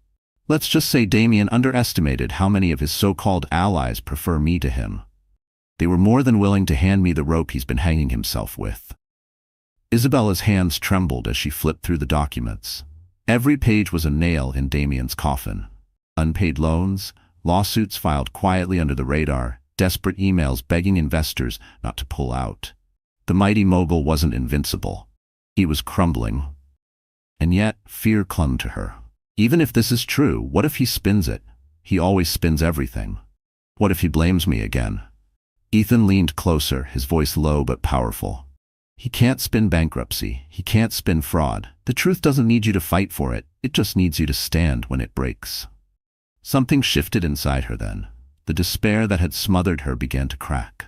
Let's just say Damien underestimated how many of his so-called allies prefer me to him. They were more than willing to hand me the rope he's been hanging himself with. Isabella's hands trembled as she flipped through the documents. Every page was a nail in Damien's coffin. Unpaid loans, lawsuits filed quietly under the radar, desperate emails begging investors not to pull out. The mighty mogul wasn't invincible. He was crumbling. And yet, fear clung to her. Even if this is true, what if he spins it? He always spins everything. What if he blames me again? Ethan leaned closer, his voice low but powerful. He can't spin bankruptcy. He can't spin fraud. The truth doesn't need you to fight for it. It just needs you to stand when it breaks. Something shifted inside her then. The despair that had smothered her began to crack.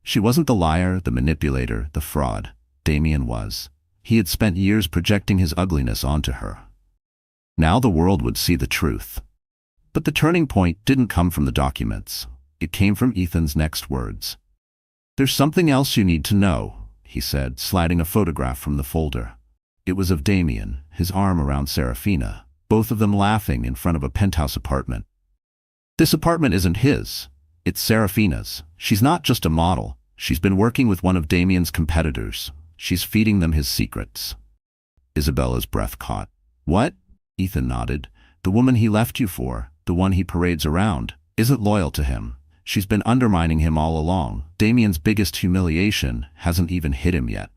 She wasn't the liar, the manipulator, the fraud. Damien was. He had spent years projecting his ugliness onto her. Now the world would see the truth. But the turning point didn't come from the documents. It came from Ethan's next words. There's something else you need to know, he said, sliding a photograph from the folder. It was of Damien, his arm around Serafina, both of them laughing in front of a penthouse apartment. This apartment isn't his. It's Serafina's. She's not just a model. She's been working with one of Damien's competitors. She's feeding them his secrets. Isabella's breath caught. What? Ethan nodded. The woman he left you for, the one he parades around, isn't loyal to him. She's been undermining him all along. Damien's biggest humiliation hasn't even hit him yet.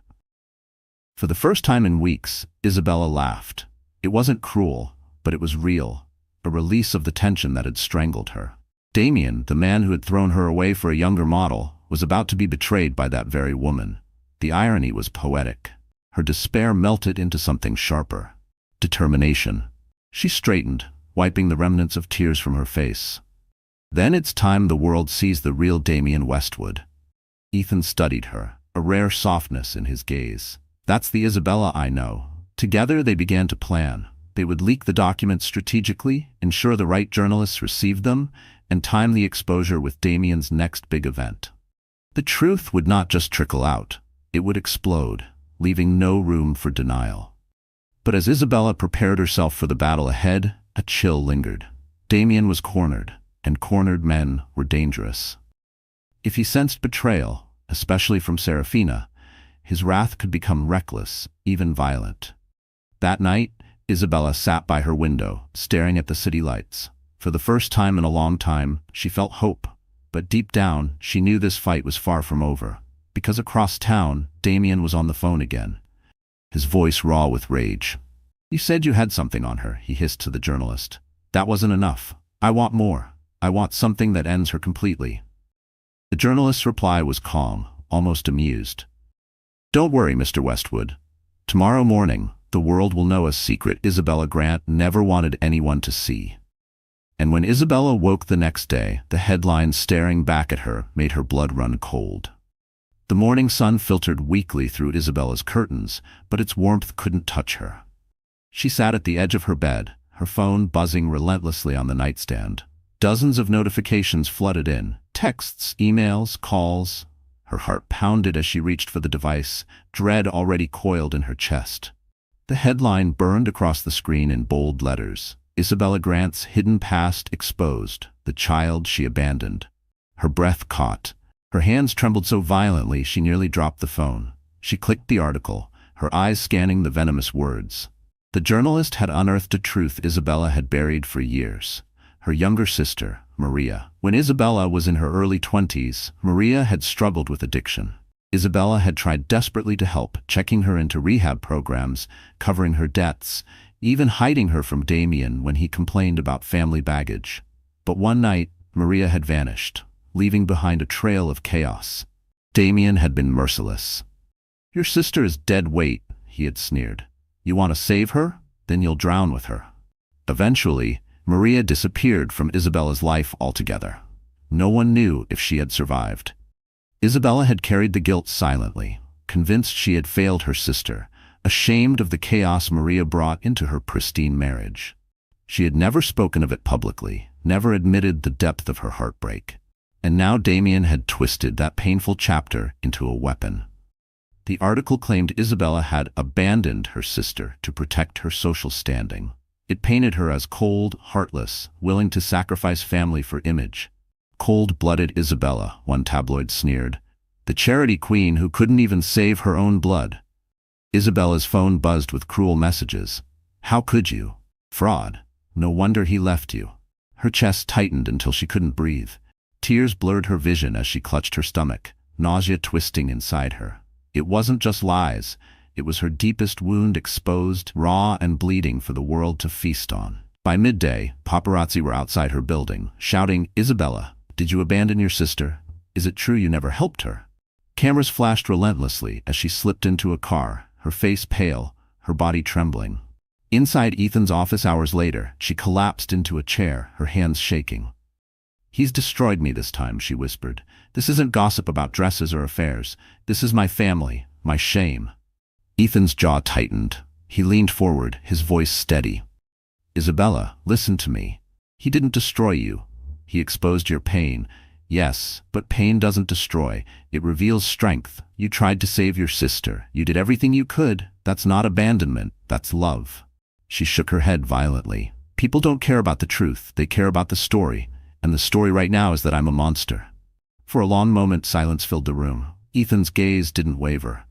For the first time in weeks, Isabella laughed. It wasn't cruel, but it was real, a release of the tension that had strangled her. Damien, the man who had thrown her away for a younger model, was about to be betrayed by that very woman. The irony was poetic. Her despair melted into something sharper. Determination. She straightened, wiping the remnants of tears from her face. Then it's time the world sees the real Damien Westwood. Ethan studied her, a rare softness in his gaze. That's the Isabella I know. Together they began to plan. They would leak the documents strategically, ensure the right journalists received them, and time the exposure with Damien's next big event. The truth would not just trickle out. It would explode, leaving no room for denial. But as Isabella prepared herself for the battle ahead, a chill lingered. Damien was cornered, and cornered men were dangerous. If he sensed betrayal, especially from Serafina, his wrath could become reckless, even violent. That night, Isabella sat by her window, staring at the city lights. For the first time in a long time, she felt hope. But deep down, she knew this fight was far from over. Because across town, Damien was on the phone again, his voice raw with rage. You said you had something on her, he hissed to the journalist. That wasn't enough. I want more. I want something that ends her completely. The journalist's reply was calm, almost amused. Don't worry, Mr. Westwood. Tomorrow morning, the world will know a secret Isabella Grant never wanted anyone to see. And when Isabella woke the next day, the headlines staring back at her made her blood run cold. The morning sun filtered weakly through Isabella's curtains, but its warmth couldn't touch her. She sat at the edge of her bed, her phone buzzing relentlessly on the nightstand. Dozens of notifications flooded in, texts, emails, calls. Her heart pounded as she reached for the device, dread already coiled in her chest. The headline burned across the screen in bold letters. Isabella Grant's hidden past exposed, the child she abandoned. Her breath caught. Her hands trembled so violently she nearly dropped the phone. She clicked the article, her eyes scanning the venomous words. The journalist had unearthed a truth Isabella had buried for years. Her younger sister, Maria. When Isabella was in her early 20s, Maria had struggled with addiction. Isabella had tried desperately to help, checking her into rehab programs, covering her debts, even hiding her from Damien when he complained about family baggage. But one night, Maria had vanished, leaving behind a trail of chaos. Damien had been merciless. Your sister is dead weight, he had sneered. You want to save her? Then you'll drown with her. Eventually, Maria disappeared from Isabella's life altogether. No one knew if she had survived. Isabella had carried the guilt silently, convinced she had failed her sister, ashamed of the chaos Maria brought into her pristine marriage. She had never spoken of it publicly, never admitted the depth of her heartbreak. And now Damien had twisted that painful chapter into a weapon. The article claimed Isabella had abandoned her sister to protect her social standing. It painted her as cold, heartless, willing to sacrifice family for image. Cold-blooded Isabella, one tabloid sneered. The charity queen who couldn't even save her own blood. Isabella's phone buzzed with cruel messages. How could you? Fraud. No wonder he left you. Her chest tightened until she couldn't breathe. Tears blurred her vision as she clutched her stomach, nausea twisting inside her. It wasn't just lies. It was her deepest wound exposed, raw and bleeding for the world to feast on. By midday, paparazzi were outside her building, shouting, "Isabella, did you abandon your sister? Is it true you never helped her?" Cameras flashed relentlessly as she slipped into a car, her face pale, her body trembling. Inside Ethan's office hours later, she collapsed into a chair, her hands shaking. "He's destroyed me this time," she whispered. "This isn't gossip about dresses or affairs. This is my family, my shame." Ethan's jaw tightened. He leaned forward, his voice steady. "Isabella, listen to me. He didn't destroy you. He exposed your pain. Yes, but pain doesn't destroy. It reveals strength. You tried to save your sister. You did everything you could. That's not abandonment. That's love." She shook her head violently. "People don't care about the truth. They care about the story. And the story right now is that I'm a monster." For a long moment, silence filled the room. Ethan's gaze didn't waver.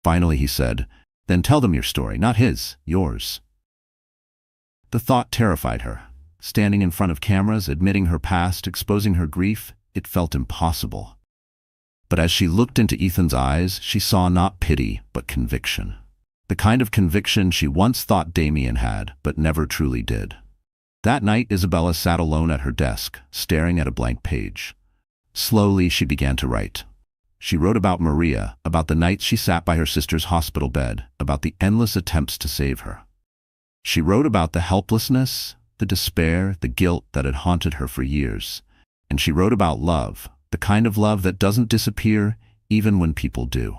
Finally, he said, "Then tell them your story, not his, yours." The thought terrified her. Standing in front of cameras, admitting her past, exposing her grief, it felt impossible. But as she looked into Ethan's eyes, she saw not pity, but conviction. The kind of conviction she once thought Damien had, but never truly did. That night, Isabella sat alone at her desk, staring at a blank page. Slowly, she began to write. She wrote about Maria, about the nights she sat by her sister's hospital bed, about the endless attempts to save her. She wrote about the helplessness, the despair, the guilt that had haunted her for years. And she wrote about love, the kind of love that doesn't disappear even when people do.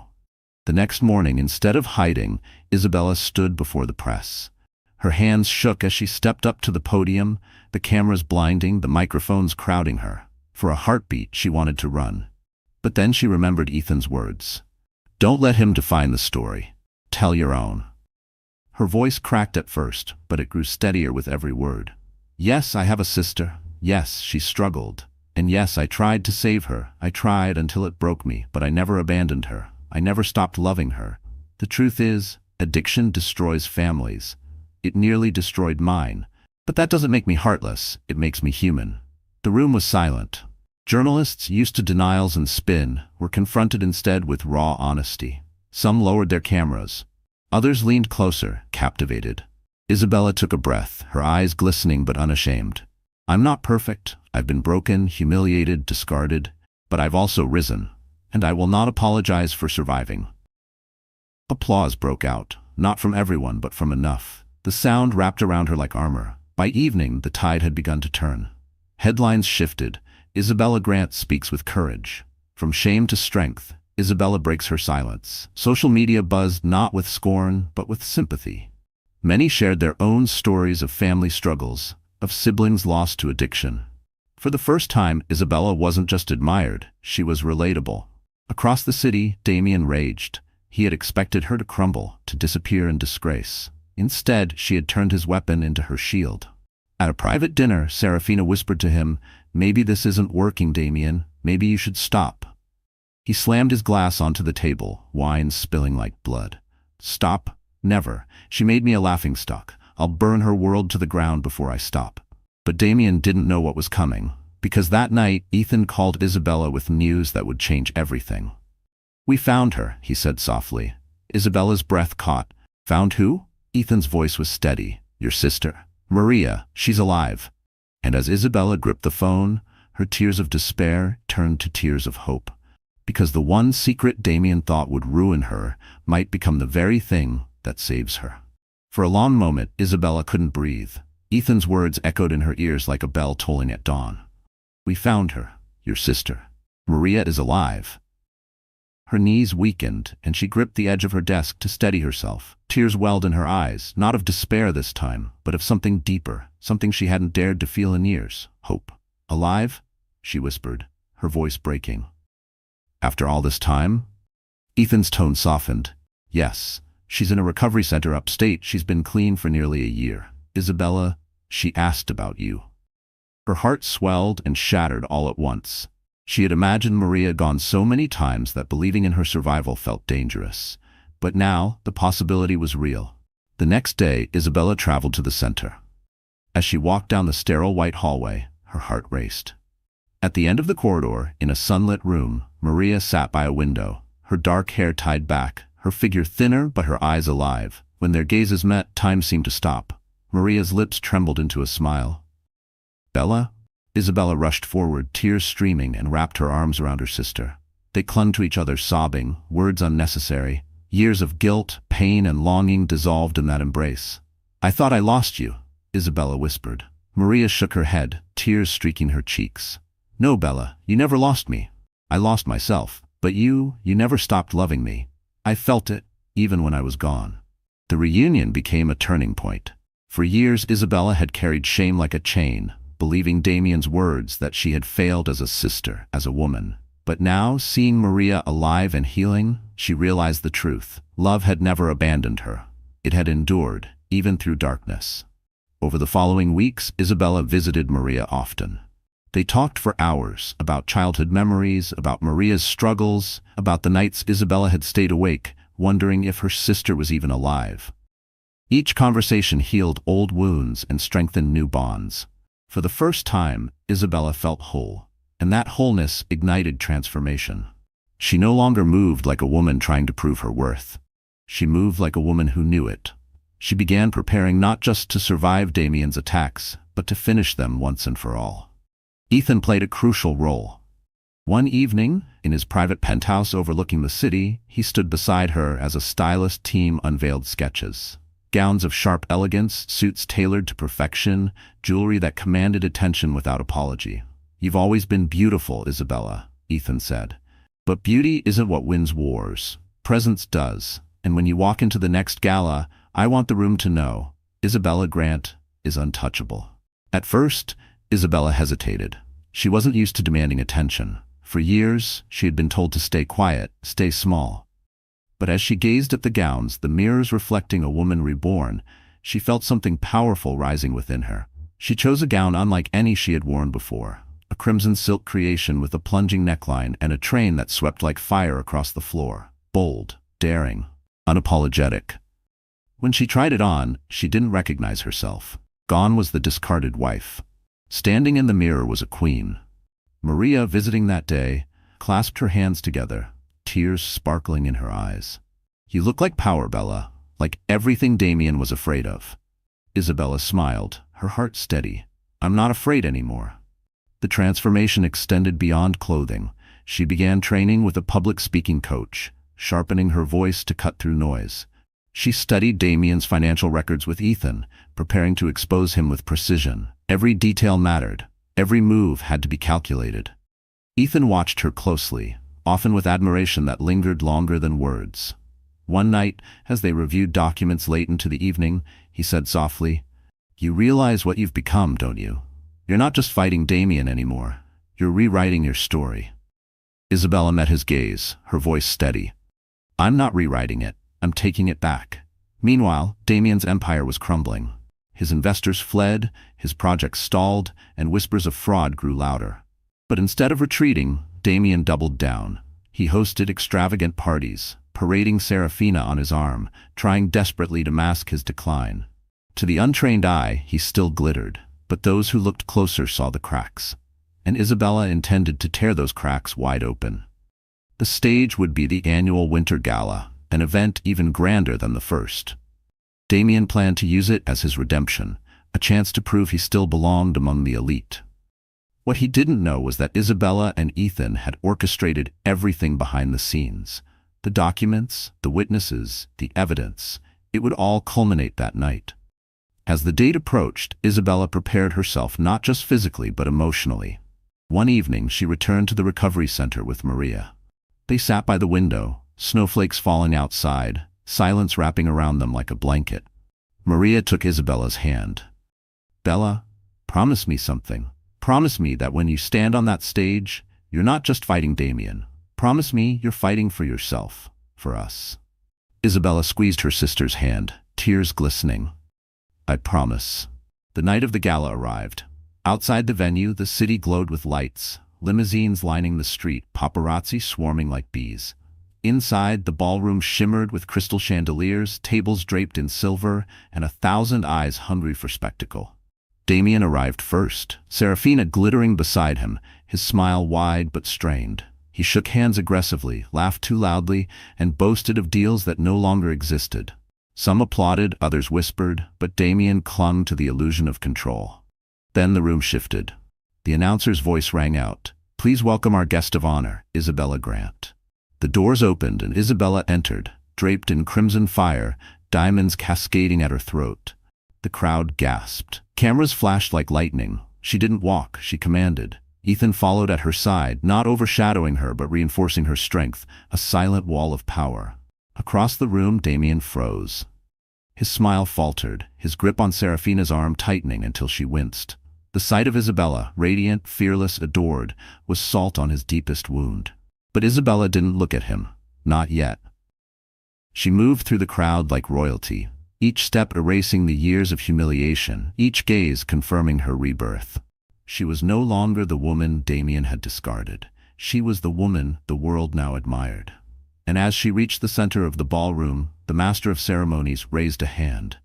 The next morning, instead of hiding, Isabella stood before the press. Her hands shook as she stepped up to the podium, the cameras blinding, the microphones crowding her. For a heartbeat, she wanted to run. But then she remembered Ethan's words. "Don't let him define the story. Tell your own." Her voice cracked at first, but it grew steadier with every word. "Yes, I have a sister. Yes, she struggled. And yes, I tried to save her. I tried until it broke me, but I never abandoned her. I never stopped loving her. The truth is, addiction destroys families. It nearly destroyed mine. But that doesn't make me heartless. It makes me human." The room was silent. Journalists, used to denials and spin, were confronted instead with raw honesty. Some lowered their cameras. Others leaned closer, captivated. Isabella took a breath, her eyes glistening but unashamed. "I'm not perfect. I've been broken, humiliated, discarded. But I've also risen. And I will not apologize for surviving." Applause broke out, not from everyone but from enough. The sound wrapped around her like armor. By evening, the tide had begun to turn. Headlines shifted. Isabella Grant speaks with courage. From shame to strength, Isabella breaks her silence. Social media buzzed not with scorn, but with sympathy. Many shared their own stories of family struggles, of siblings lost to addiction. For the first time, Isabella wasn't just admired, she was relatable. Across the city, Damien raged. He had expected her to crumble, to disappear in disgrace. Instead, she had turned his weapon into her shield. At a private dinner, Serafina whispered to him, "Maybe this isn't working, Damien. Maybe you should stop." He slammed his glass onto the table, wine spilling like blood. "Stop? Never. She made me a laughingstock. I'll burn her world to the ground before I stop." But Damien didn't know what was coming, because that night Ethan called Isabella with news that would change everything. "We found her," he said softly. Isabella's breath caught. "Found who?" Ethan's voice was steady. "Your sister. Maria. She's alive." And as Isabella gripped the phone, her tears of despair turned to tears of hope. Because the one secret Damien thought would ruin her might become the very thing that saves her. For a long moment, Isabella couldn't breathe. Ethan's words echoed in her ears like a bell tolling at dawn. "We found her. Your sister. Maria is alive." Her knees weakened, and she gripped the edge of her desk to steady herself. Tears welled in her eyes, not of despair this time, but of something deeper, something she hadn't dared to feel in years. Hope. Alive? She whispered, her voice breaking. After all this time? Ethan's tone softened. Yes, she's in a recovery center upstate. She's been clean for nearly a year. Isabella, she asked about you. Her heart swelled and shattered all at once. She had imagined Maria gone so many times that believing in her survival felt dangerous. But now, the possibility was real. The next day, Isabella traveled to the center. As she walked down the sterile white hallway, her heart raced. At the end of the corridor, in a sunlit room, Maria sat by a window, her dark hair tied back, her figure thinner but her eyes alive. When their gazes met, time seemed to stop. Maria's lips trembled into a smile. Bella? Isabella rushed forward, tears streaming, and wrapped her arms around her sister. They clung to each other, sobbing, words unnecessary. Years of guilt, pain, and longing dissolved in that embrace. I thought I lost you, Isabella whispered. Maria shook her head, tears streaking her cheeks. No, Bella, you never lost me. I lost myself. But you never stopped loving me. I felt it, even when I was gone. The reunion became a turning point. For years, Isabella had carried shame like a chain, believing Damien's words that she had failed as a sister, as a woman. But now, seeing Maria alive and healing, she realized the truth. Love had never abandoned her. It had endured, even through darkness. Over the following weeks, Isabella visited Maria often. They talked for hours about childhood memories, about Maria's struggles, about the nights Isabella had stayed awake, wondering if her sister was even alive. Each conversation healed old wounds and strengthened new bonds. For the first time, Isabella felt whole, and that wholeness ignited transformation. She no longer moved like a woman trying to prove her worth. She moved like a woman who knew it. She began preparing not just to survive Damien's attacks, but to finish them once and for all. Ethan played a crucial role. One evening, in his private penthouse overlooking the city, he stood beside her as a stylist team unveiled sketches. Gowns of sharp elegance, suits tailored to perfection, jewelry that commanded attention without apology. You've always been beautiful, Isabella, Ethan said. But beauty isn't what wins wars. Presence does. And when you walk into the next gala, I want the room to know, Isabella Grant is untouchable. At first, Isabella hesitated. She wasn't used to demanding attention. For years, she had been told to stay quiet, stay small. But as she gazed at the gowns, the mirrors reflecting a woman reborn, she felt something powerful rising within her. She chose a gown unlike any she had worn before, a crimson silk creation with a plunging neckline and a train that swept like fire across the floor. Bold, daring, unapologetic. When she tried it on, she didn't recognize herself. Gone was the discarded wife. Standing in the mirror was a queen. Maria, visiting that day, clasped her hands together, tears sparkling in her eyes. You look like power, Bella, like everything Damien was afraid of. Isabella smiled, her heart steady. I'm not afraid anymore. The transformation extended beyond clothing. She began training with a public speaking coach, sharpening her voice to cut through noise. She studied Damien's financial records with Ethan, preparing to expose him with precision. Every detail mattered. Every move had to be calculated. Ethan watched her closely, often with admiration that lingered longer than words. One night, as they reviewed documents late into the evening, he said softly, You realize what you've become, don't you? You're not just fighting Damien anymore. You're rewriting your story. Isabella met his gaze, her voice steady. I'm not rewriting it. I'm taking it back. Meanwhile, Damien's empire was crumbling. His investors fled, his projects stalled, and whispers of fraud grew louder. But instead of retreating, Damien doubled down. He hosted extravagant parties, parading Serafina on his arm, trying desperately to mask his decline. To the untrained eye, he still glittered, but those who looked closer saw the cracks. And Isabella intended to tear those cracks wide open. The stage would be the annual Winter Gala, an event even grander than the first. Damien planned to use it as his redemption, a chance to prove he still belonged among the elite. What he didn't know was that Isabella and Ethan had orchestrated everything behind the scenes. The documents, the witnesses, the evidence. It would all culminate that night. As the date approached, Isabella prepared herself not just physically but emotionally. One evening, she returned to the recovery center with Maria. They sat by the window, snowflakes falling outside, silence wrapping around them like a blanket. Maria took Isabella's hand. "Bella, promise me something. Promise me that when you stand on that stage, you're not just fighting Damien. Promise me you're fighting for yourself, for us." Isabella squeezed her sister's hand, tears glistening. "I promise." The night of the gala arrived. Outside the venue, the city glowed with lights, limousines lining the street, paparazzi swarming like bees. Inside, the ballroom shimmered with crystal chandeliers, tables draped in silver, and 1,000 eyes hungry for spectacle. Damien arrived first, Serafina glittering beside him, his smile wide but strained. He shook hands aggressively, laughed too loudly, and boasted of deals that no longer existed. Some applauded, others whispered, but Damien clung to the illusion of control. Then the room shifted. The announcer's voice rang out, "Please welcome our guest of honor, Isabella Grant." The doors opened and Isabella entered, draped in crimson fire, diamonds cascading at her throat. The crowd gasped. Cameras flashed like lightning. She didn't walk, she commanded. Ethan followed at her side, not overshadowing her but reinforcing her strength, a silent wall of power. Across the room, Damien froze. His smile faltered, his grip on Serafina's arm tightening until she winced. The sight of Isabella, radiant, fearless, adored, was salt on his deepest wound. But Isabella didn't look at him. Not yet. She moved through the crowd like royalty, each step erasing the years of humiliation, each gaze confirming her rebirth. She was no longer the woman Damien had discarded. She was the woman the world now admired. And as she reached the center of the ballroom, the master of ceremonies raised a hand.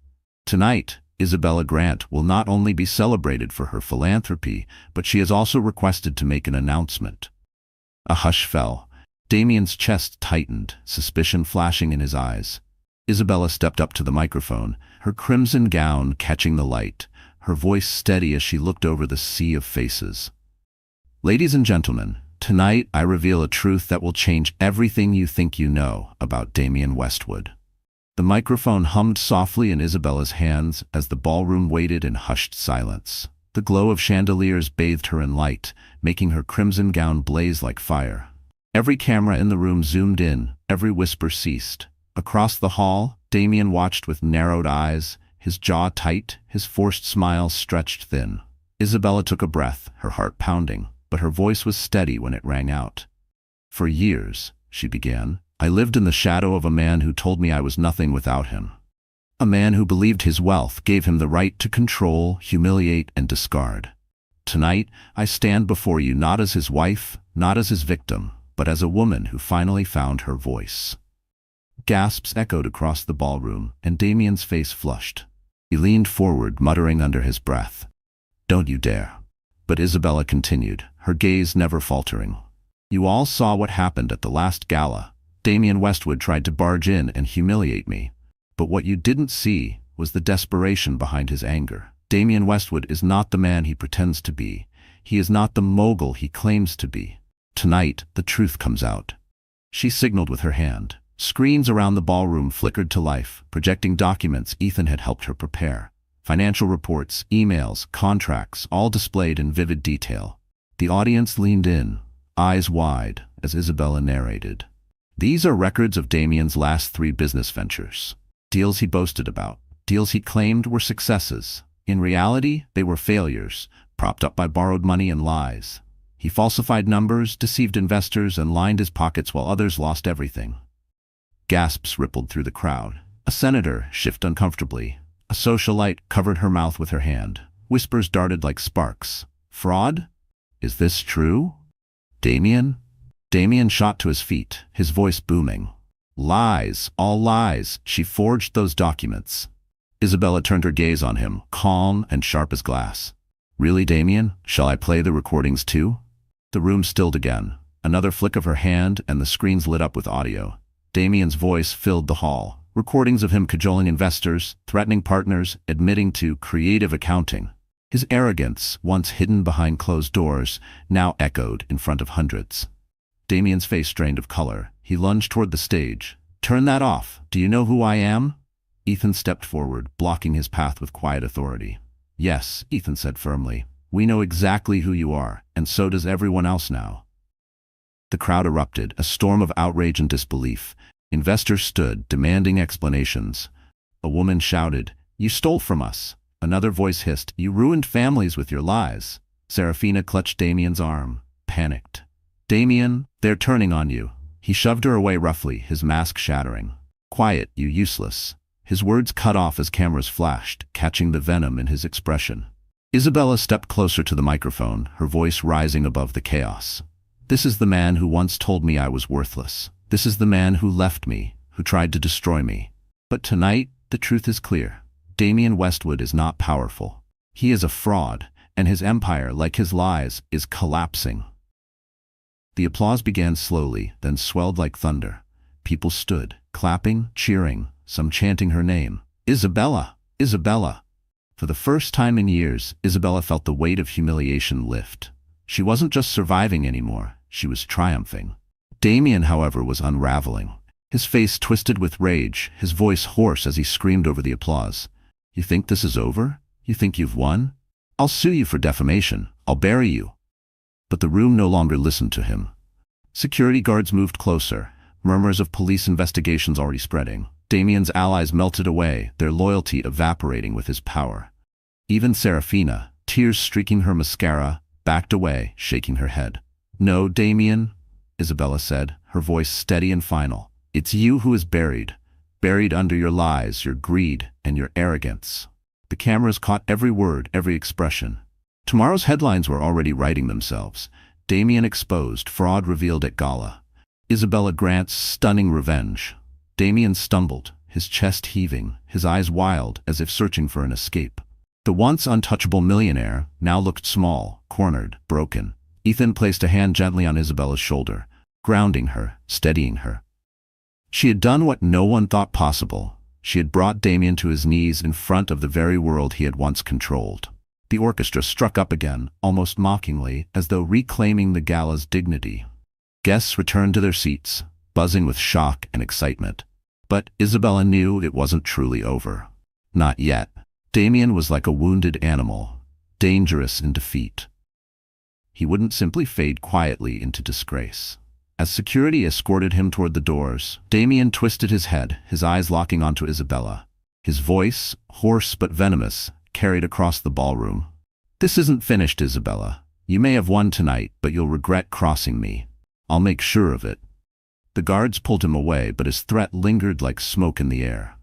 "Tonight, Isabella Grant will not only be celebrated for her philanthropy, but she has also requested to make an announcement." A hush fell. Damien's chest tightened, suspicion flashing in his eyes. Isabella stepped up to the microphone, her crimson gown catching the light, her voice steady as she looked over the sea of faces. "Ladies and gentlemen, tonight I reveal a truth that will change everything you think you know about Damien Westwood." The microphone hummed softly in Isabella's hands as the ballroom waited in hushed silence. The glow of chandeliers bathed her in light, making her crimson gown blaze like fire. Every camera in the room zoomed in, every whisper ceased. Across the hall, Damien watched with narrowed eyes, his jaw tight, his forced smile stretched thin. Isabella took a breath, her heart pounding, but her voice was steady when it rang out. "For years," she began, "I lived in the shadow of a man who told me I was nothing without him. A man who believed his wealth gave him the right to control, humiliate, and discard. Tonight, I stand before you not as his wife, not as his victim, but as a woman who finally found her voice." Gasps echoed across the ballroom, and Damien's face flushed. He leaned forward, muttering under his breath, "Don't you dare." But Isabella continued, her gaze never faltering. "You all saw what happened at the last gala. Damien Westwood tried to barge in and humiliate me. But what you didn't see was the desperation behind his anger. Damien Westwood is not the man he pretends to be. He is not the mogul he claims to be. Tonight, the truth comes out." She signaled with her hand. Screens around the ballroom flickered to life, projecting documents Ethan had helped her prepare. Financial reports, emails, contracts, all displayed in vivid detail. The audience leaned in, eyes wide, as Isabella narrated. "These are records of Damien's last 3 business ventures. Deals he boasted about, deals he claimed were successes. In reality, they were failures, propped up by borrowed money and lies. He falsified numbers, deceived investors, and lined his pockets while others lost everything." Gasps rippled through the crowd. A senator shivered uncomfortably. A socialite covered her mouth with her hand. Whispers darted like sparks. "Fraud? Is this true? Damien?" Damien shot to his feet, his voice booming. "Lies, all lies. She forged those documents." Isabella turned her gaze on him, calm and sharp as glass. "Really, Damien? Shall I play the recordings too?" The room stilled again. Another flick of her hand and the screens lit up with audio. Damien's voice filled the hall. Recordings of him cajoling investors, threatening partners, admitting to creative accounting. His arrogance, once hidden behind closed doors, now echoed in front of hundreds. Damien's face strained of color. He lunged toward the stage. "Turn that off. Do you know who I am?" Ethan stepped forward, blocking his path with quiet authority. "Yes," Ethan said firmly. "We know exactly who you are, and so does everyone else now." The crowd erupted, a storm of outrage and disbelief. Investors stood, demanding explanations. A woman shouted, "You stole from us." Another voice hissed, "You ruined families with your lies." Serafina clutched Damien's arm, panicked. "Damien, they're turning on you." He shoved her away roughly, his mask shattering. "Quiet, you useless." His words cut off as cameras flashed, catching the venom in his expression. Isabella stepped closer to the microphone, her voice rising above the chaos. "This is the man who once told me I was worthless. This is the man who left me, who tried to destroy me. But tonight, the truth is clear. Damien Westwood is not powerful. He is a fraud, and his empire, like his lies, is collapsing." The applause began slowly, then swelled like thunder. People stood, clapping, cheering, some chanting her name. "Isabella! Isabella!" For the first time in years, Isabella felt the weight of humiliation lift. She wasn't just surviving anymore, she was triumphing. Damien, however, was unraveling. His face twisted with rage, his voice hoarse as he screamed over the applause. "You think this is over? You think you've won? I'll sue you for defamation. I'll bury you." But the room no longer listened to him. Security guards moved closer, murmurs of police investigations already spreading. Damien's allies melted away, their loyalty evaporating with his power. Even Serafina, tears streaking her mascara, backed away, shaking her head. "No, Damien," Isabella said, her voice steady and final. "It's you who is buried under your lies, your greed, and your arrogance." The cameras caught every word, every expression. Tomorrow's headlines were already writing themselves. Damien exposed, fraud revealed at Gala. Isabella grants stunning revenge. Damien stumbled, his chest heaving, his eyes wild, as if searching for an escape. The once untouchable millionaire now looked small, cornered, broken. Ethan placed a hand gently on Isabella's shoulder, grounding her, steadying her. She had done what no one thought possible. She had brought Damien to his knees in front of the very world he had once controlled. The orchestra struck up again, almost mockingly, as though reclaiming the gala's dignity. Guests returned to their seats, buzzing with shock and excitement. But Isabella knew it wasn't truly over. Not yet. Damien was like a wounded animal, dangerous in defeat. He wouldn't simply fade quietly into disgrace. As security escorted him toward the doors, Damien twisted his head, his eyes locking onto Isabella. His voice, hoarse but venomous, carried across the ballroom. "This isn't finished, Isabella. You may have won tonight, but you'll regret crossing me. I'll make sure of it." The guards pulled him away, but his threat lingered like smoke in the air.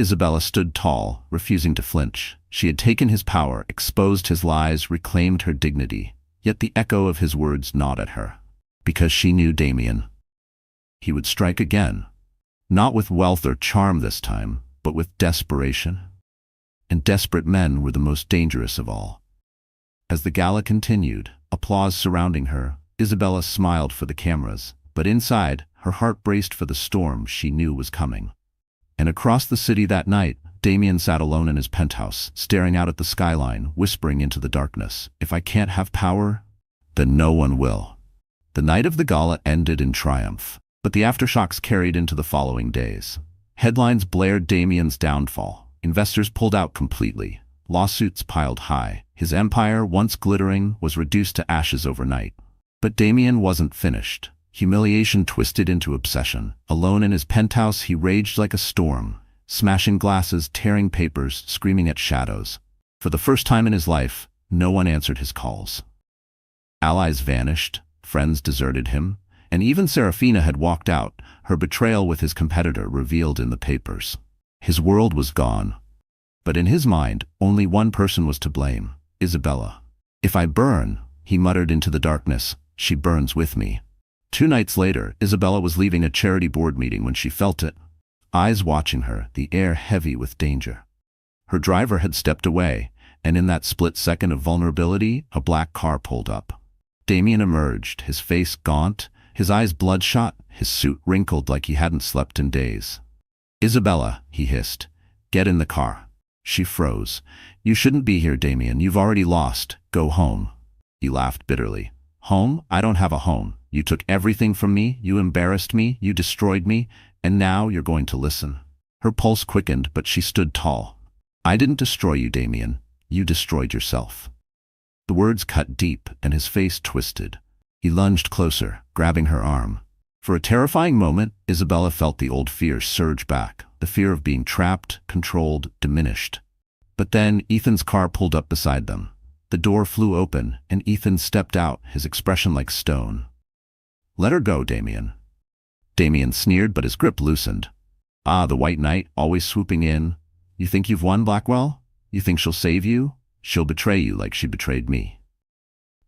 Isabella stood tall, refusing to flinch. She had taken his power, exposed his lies, reclaimed her dignity. Yet the echo of his words gnawed at her. Because she knew Damien. He would strike again. Not with wealth or charm this time, but with desperation. And desperate men were the most dangerous of all. As the gala continued, applause surrounding her, Isabella smiled for the cameras, but inside, her heart braced for the storm she knew was coming. And across the city that night, Damien sat alone in his penthouse, staring out at the skyline, whispering into the darkness, "If I can't have power, then no one will." The night of the gala ended in triumph, but the aftershocks carried into the following days. Headlines blared Damien's downfall. Investors pulled out completely. Lawsuits piled high. His empire, once glittering, was reduced to ashes overnight. But Damien wasn't finished. Humiliation twisted into obsession. Alone in his penthouse, he raged like a storm, smashing glasses, tearing papers, screaming at shadows. For the first time in his life, no one answered his calls. Allies vanished, friends deserted him, and even Serafina had walked out, her betrayal with his competitor revealed in the papers. His world was gone. But in his mind, only one person was to blame, Isabella. "If I burn," he muttered into the darkness, "she burns with me." 2 nights later, Isabella was leaving a charity board meeting when she felt it. Eyes watching her, the air heavy with danger. Her driver had stepped away, and in that split second of vulnerability, a black car pulled up. Damien emerged, his face gaunt, his eyes bloodshot, his suit wrinkled like he hadn't slept in days. "Isabella," he hissed, "get in the car." She froze. "You shouldn't be here, Damien. You've already lost. Go home." He laughed bitterly. "Home? I don't have a home. You took everything from me, you embarrassed me, you destroyed me, and now you're going to listen." Her pulse quickened, but she stood tall. "I didn't destroy you, Damien. You destroyed yourself." The words cut deep, and his face twisted. He lunged closer, grabbing her arm. For a terrifying moment, Isabella felt the old fear surge back, the fear of being trapped, controlled, diminished. But then Ethan's car pulled up beside them. The door flew open, and Ethan stepped out, his expression like stone. "Let her go, Damien." Damien sneered, but his grip loosened. "Ah, the White Knight, always swooping in. You think you've won, Blackwell? You think she'll save you? She'll betray you like she betrayed me."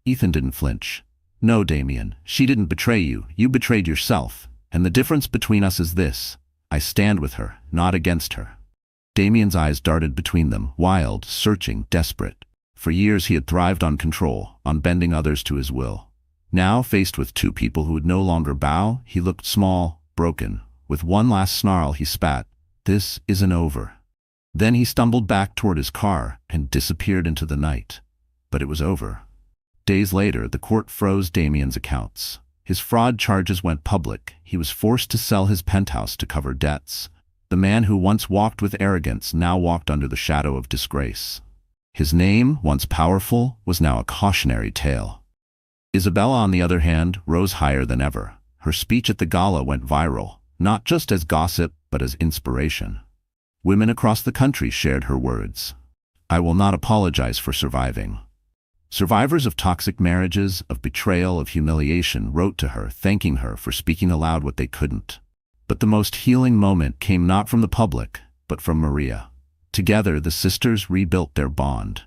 Ethan didn't flinch. "No, Damien, she didn't betray you. You betrayed yourself. And the difference between us is this. I stand with her, not against her." Damien's eyes darted between them, wild, searching, desperate. For years he had thrived on control, on bending others to his will. Now, faced with two people who would no longer bow, he looked small, broken. With one last snarl, he spat, "This isn't over." Then he stumbled back toward his car and disappeared into the night. But it was over. Days later, the court froze Damien's accounts. His fraud charges went public. He was forced to sell his penthouse to cover debts. The man who once walked with arrogance now walked under the shadow of disgrace. His name, once powerful, was now a cautionary tale. Isabella, on the other hand, rose higher than ever. Her speech at the gala went viral, not just as gossip, but as inspiration. Women across the country shared her words. "I will not apologize for surviving." Survivors of toxic marriages, of betrayal, of humiliation wrote to her, thanking her for speaking aloud what they couldn't. But the most healing moment came not from the public, but from Maria. Together, the sisters rebuilt their bond.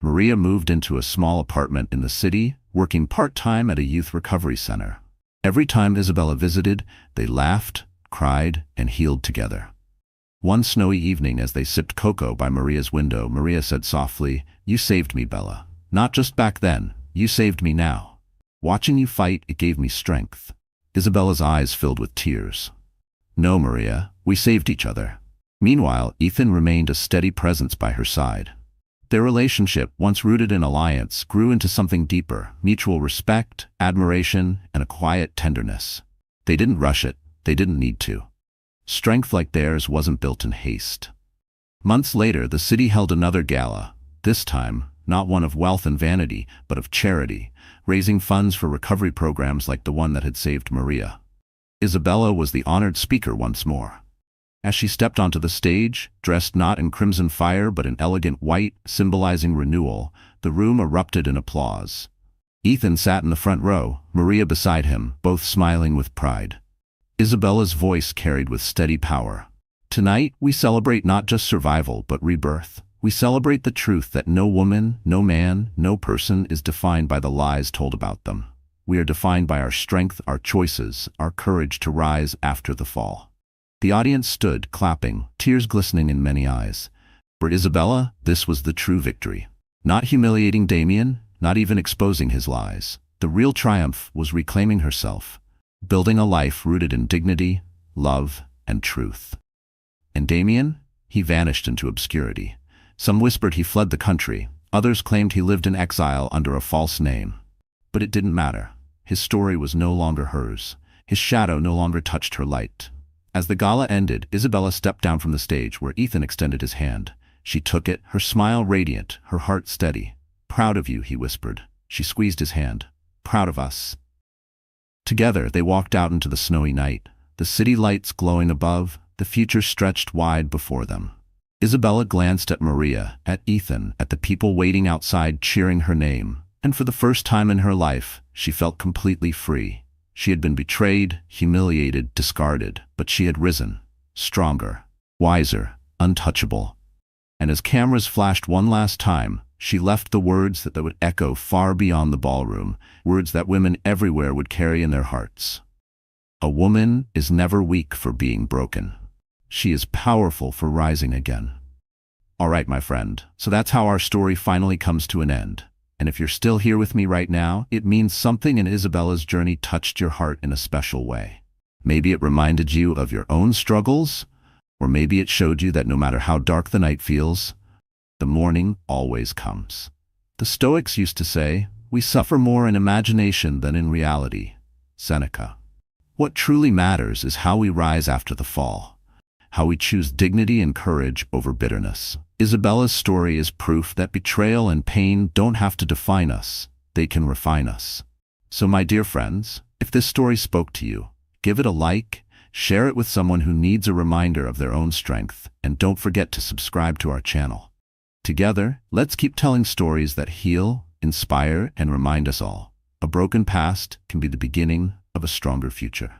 Maria moved into a small apartment in the city, working part-time at a youth recovery center. Every time Isabella visited, they laughed, cried, and healed together. One snowy evening, as they sipped cocoa by Maria's window, Maria said softly, "You saved me, Bella. Not just back then, you saved me now. Watching you fight, it gave me strength." Isabella's eyes filled with tears. "No, Maria, we saved each other." Meanwhile, Ethan remained a steady presence by her side. Their relationship, once rooted in alliance, grew into something deeper, mutual respect, admiration, and a quiet tenderness. They didn't rush it, they didn't need to. Strength like theirs wasn't built in haste. Months later, the city held another gala, this time not one of wealth and vanity, but of charity, raising funds for recovery programs like the one that had saved Maria. Isabella was the honored speaker once more. As she stepped onto the stage, dressed not in crimson fire but in elegant white, symbolizing renewal, the room erupted in applause. Ethan sat in the front row, Maria beside him, both smiling with pride. Isabella's voice carried with steady power. "Tonight, we celebrate not just survival but rebirth. We celebrate the truth that no woman, no man, no person is defined by the lies told about them. We are defined by our strength, our choices, our courage to rise after the fall." The audience stood, clapping, tears glistening in many eyes. For Isabella, this was the true victory. Not humiliating Damien, not even exposing his lies. The real triumph was reclaiming herself, building a life rooted in dignity, love, and truth. And Damien? He vanished into obscurity. Some whispered he fled the country. Others claimed he lived in exile under a false name. But it didn't matter. His story was no longer hers. His shadow no longer touched her light. As the gala ended, Isabella stepped down from the stage where Ethan extended his hand. She took it, her smile radiant, her heart steady. "Proud of you," he whispered. She squeezed his hand. "Proud of us." Together, they walked out into the snowy night. The city lights glowing above, the future stretched wide before them. Isabella glanced at Maria, at Ethan, at the people waiting outside cheering her name, and for the first time in her life, she felt completely free. She had been betrayed, humiliated, discarded, but she had risen, stronger, wiser, untouchable. And as cameras flashed one last time, she left the words that would echo far beyond the ballroom, words that women everywhere would carry in their hearts. A woman is never weak for being broken. She is powerful for rising again. All right, my friend, so that's how our story finally comes to an end. And if you're still here with me right now, it means something in Isabella's journey touched your heart in a special way. Maybe it reminded you of your own struggles, or maybe it showed you that no matter how dark the night feels, the morning always comes. The Stoics used to say, "We suffer more in imagination than in reality." Seneca. What truly matters is how we rise after the fall, how we choose dignity and courage over bitterness. Isabella's story is proof that betrayal and pain don't have to define us, they can refine us. So my dear friends, if this story spoke to you, give it a like, share it with someone who needs a reminder of their own strength, and don't forget to subscribe to our channel. Together, let's keep telling stories that heal, inspire, and remind us all. A broken past can be the beginning of a stronger future.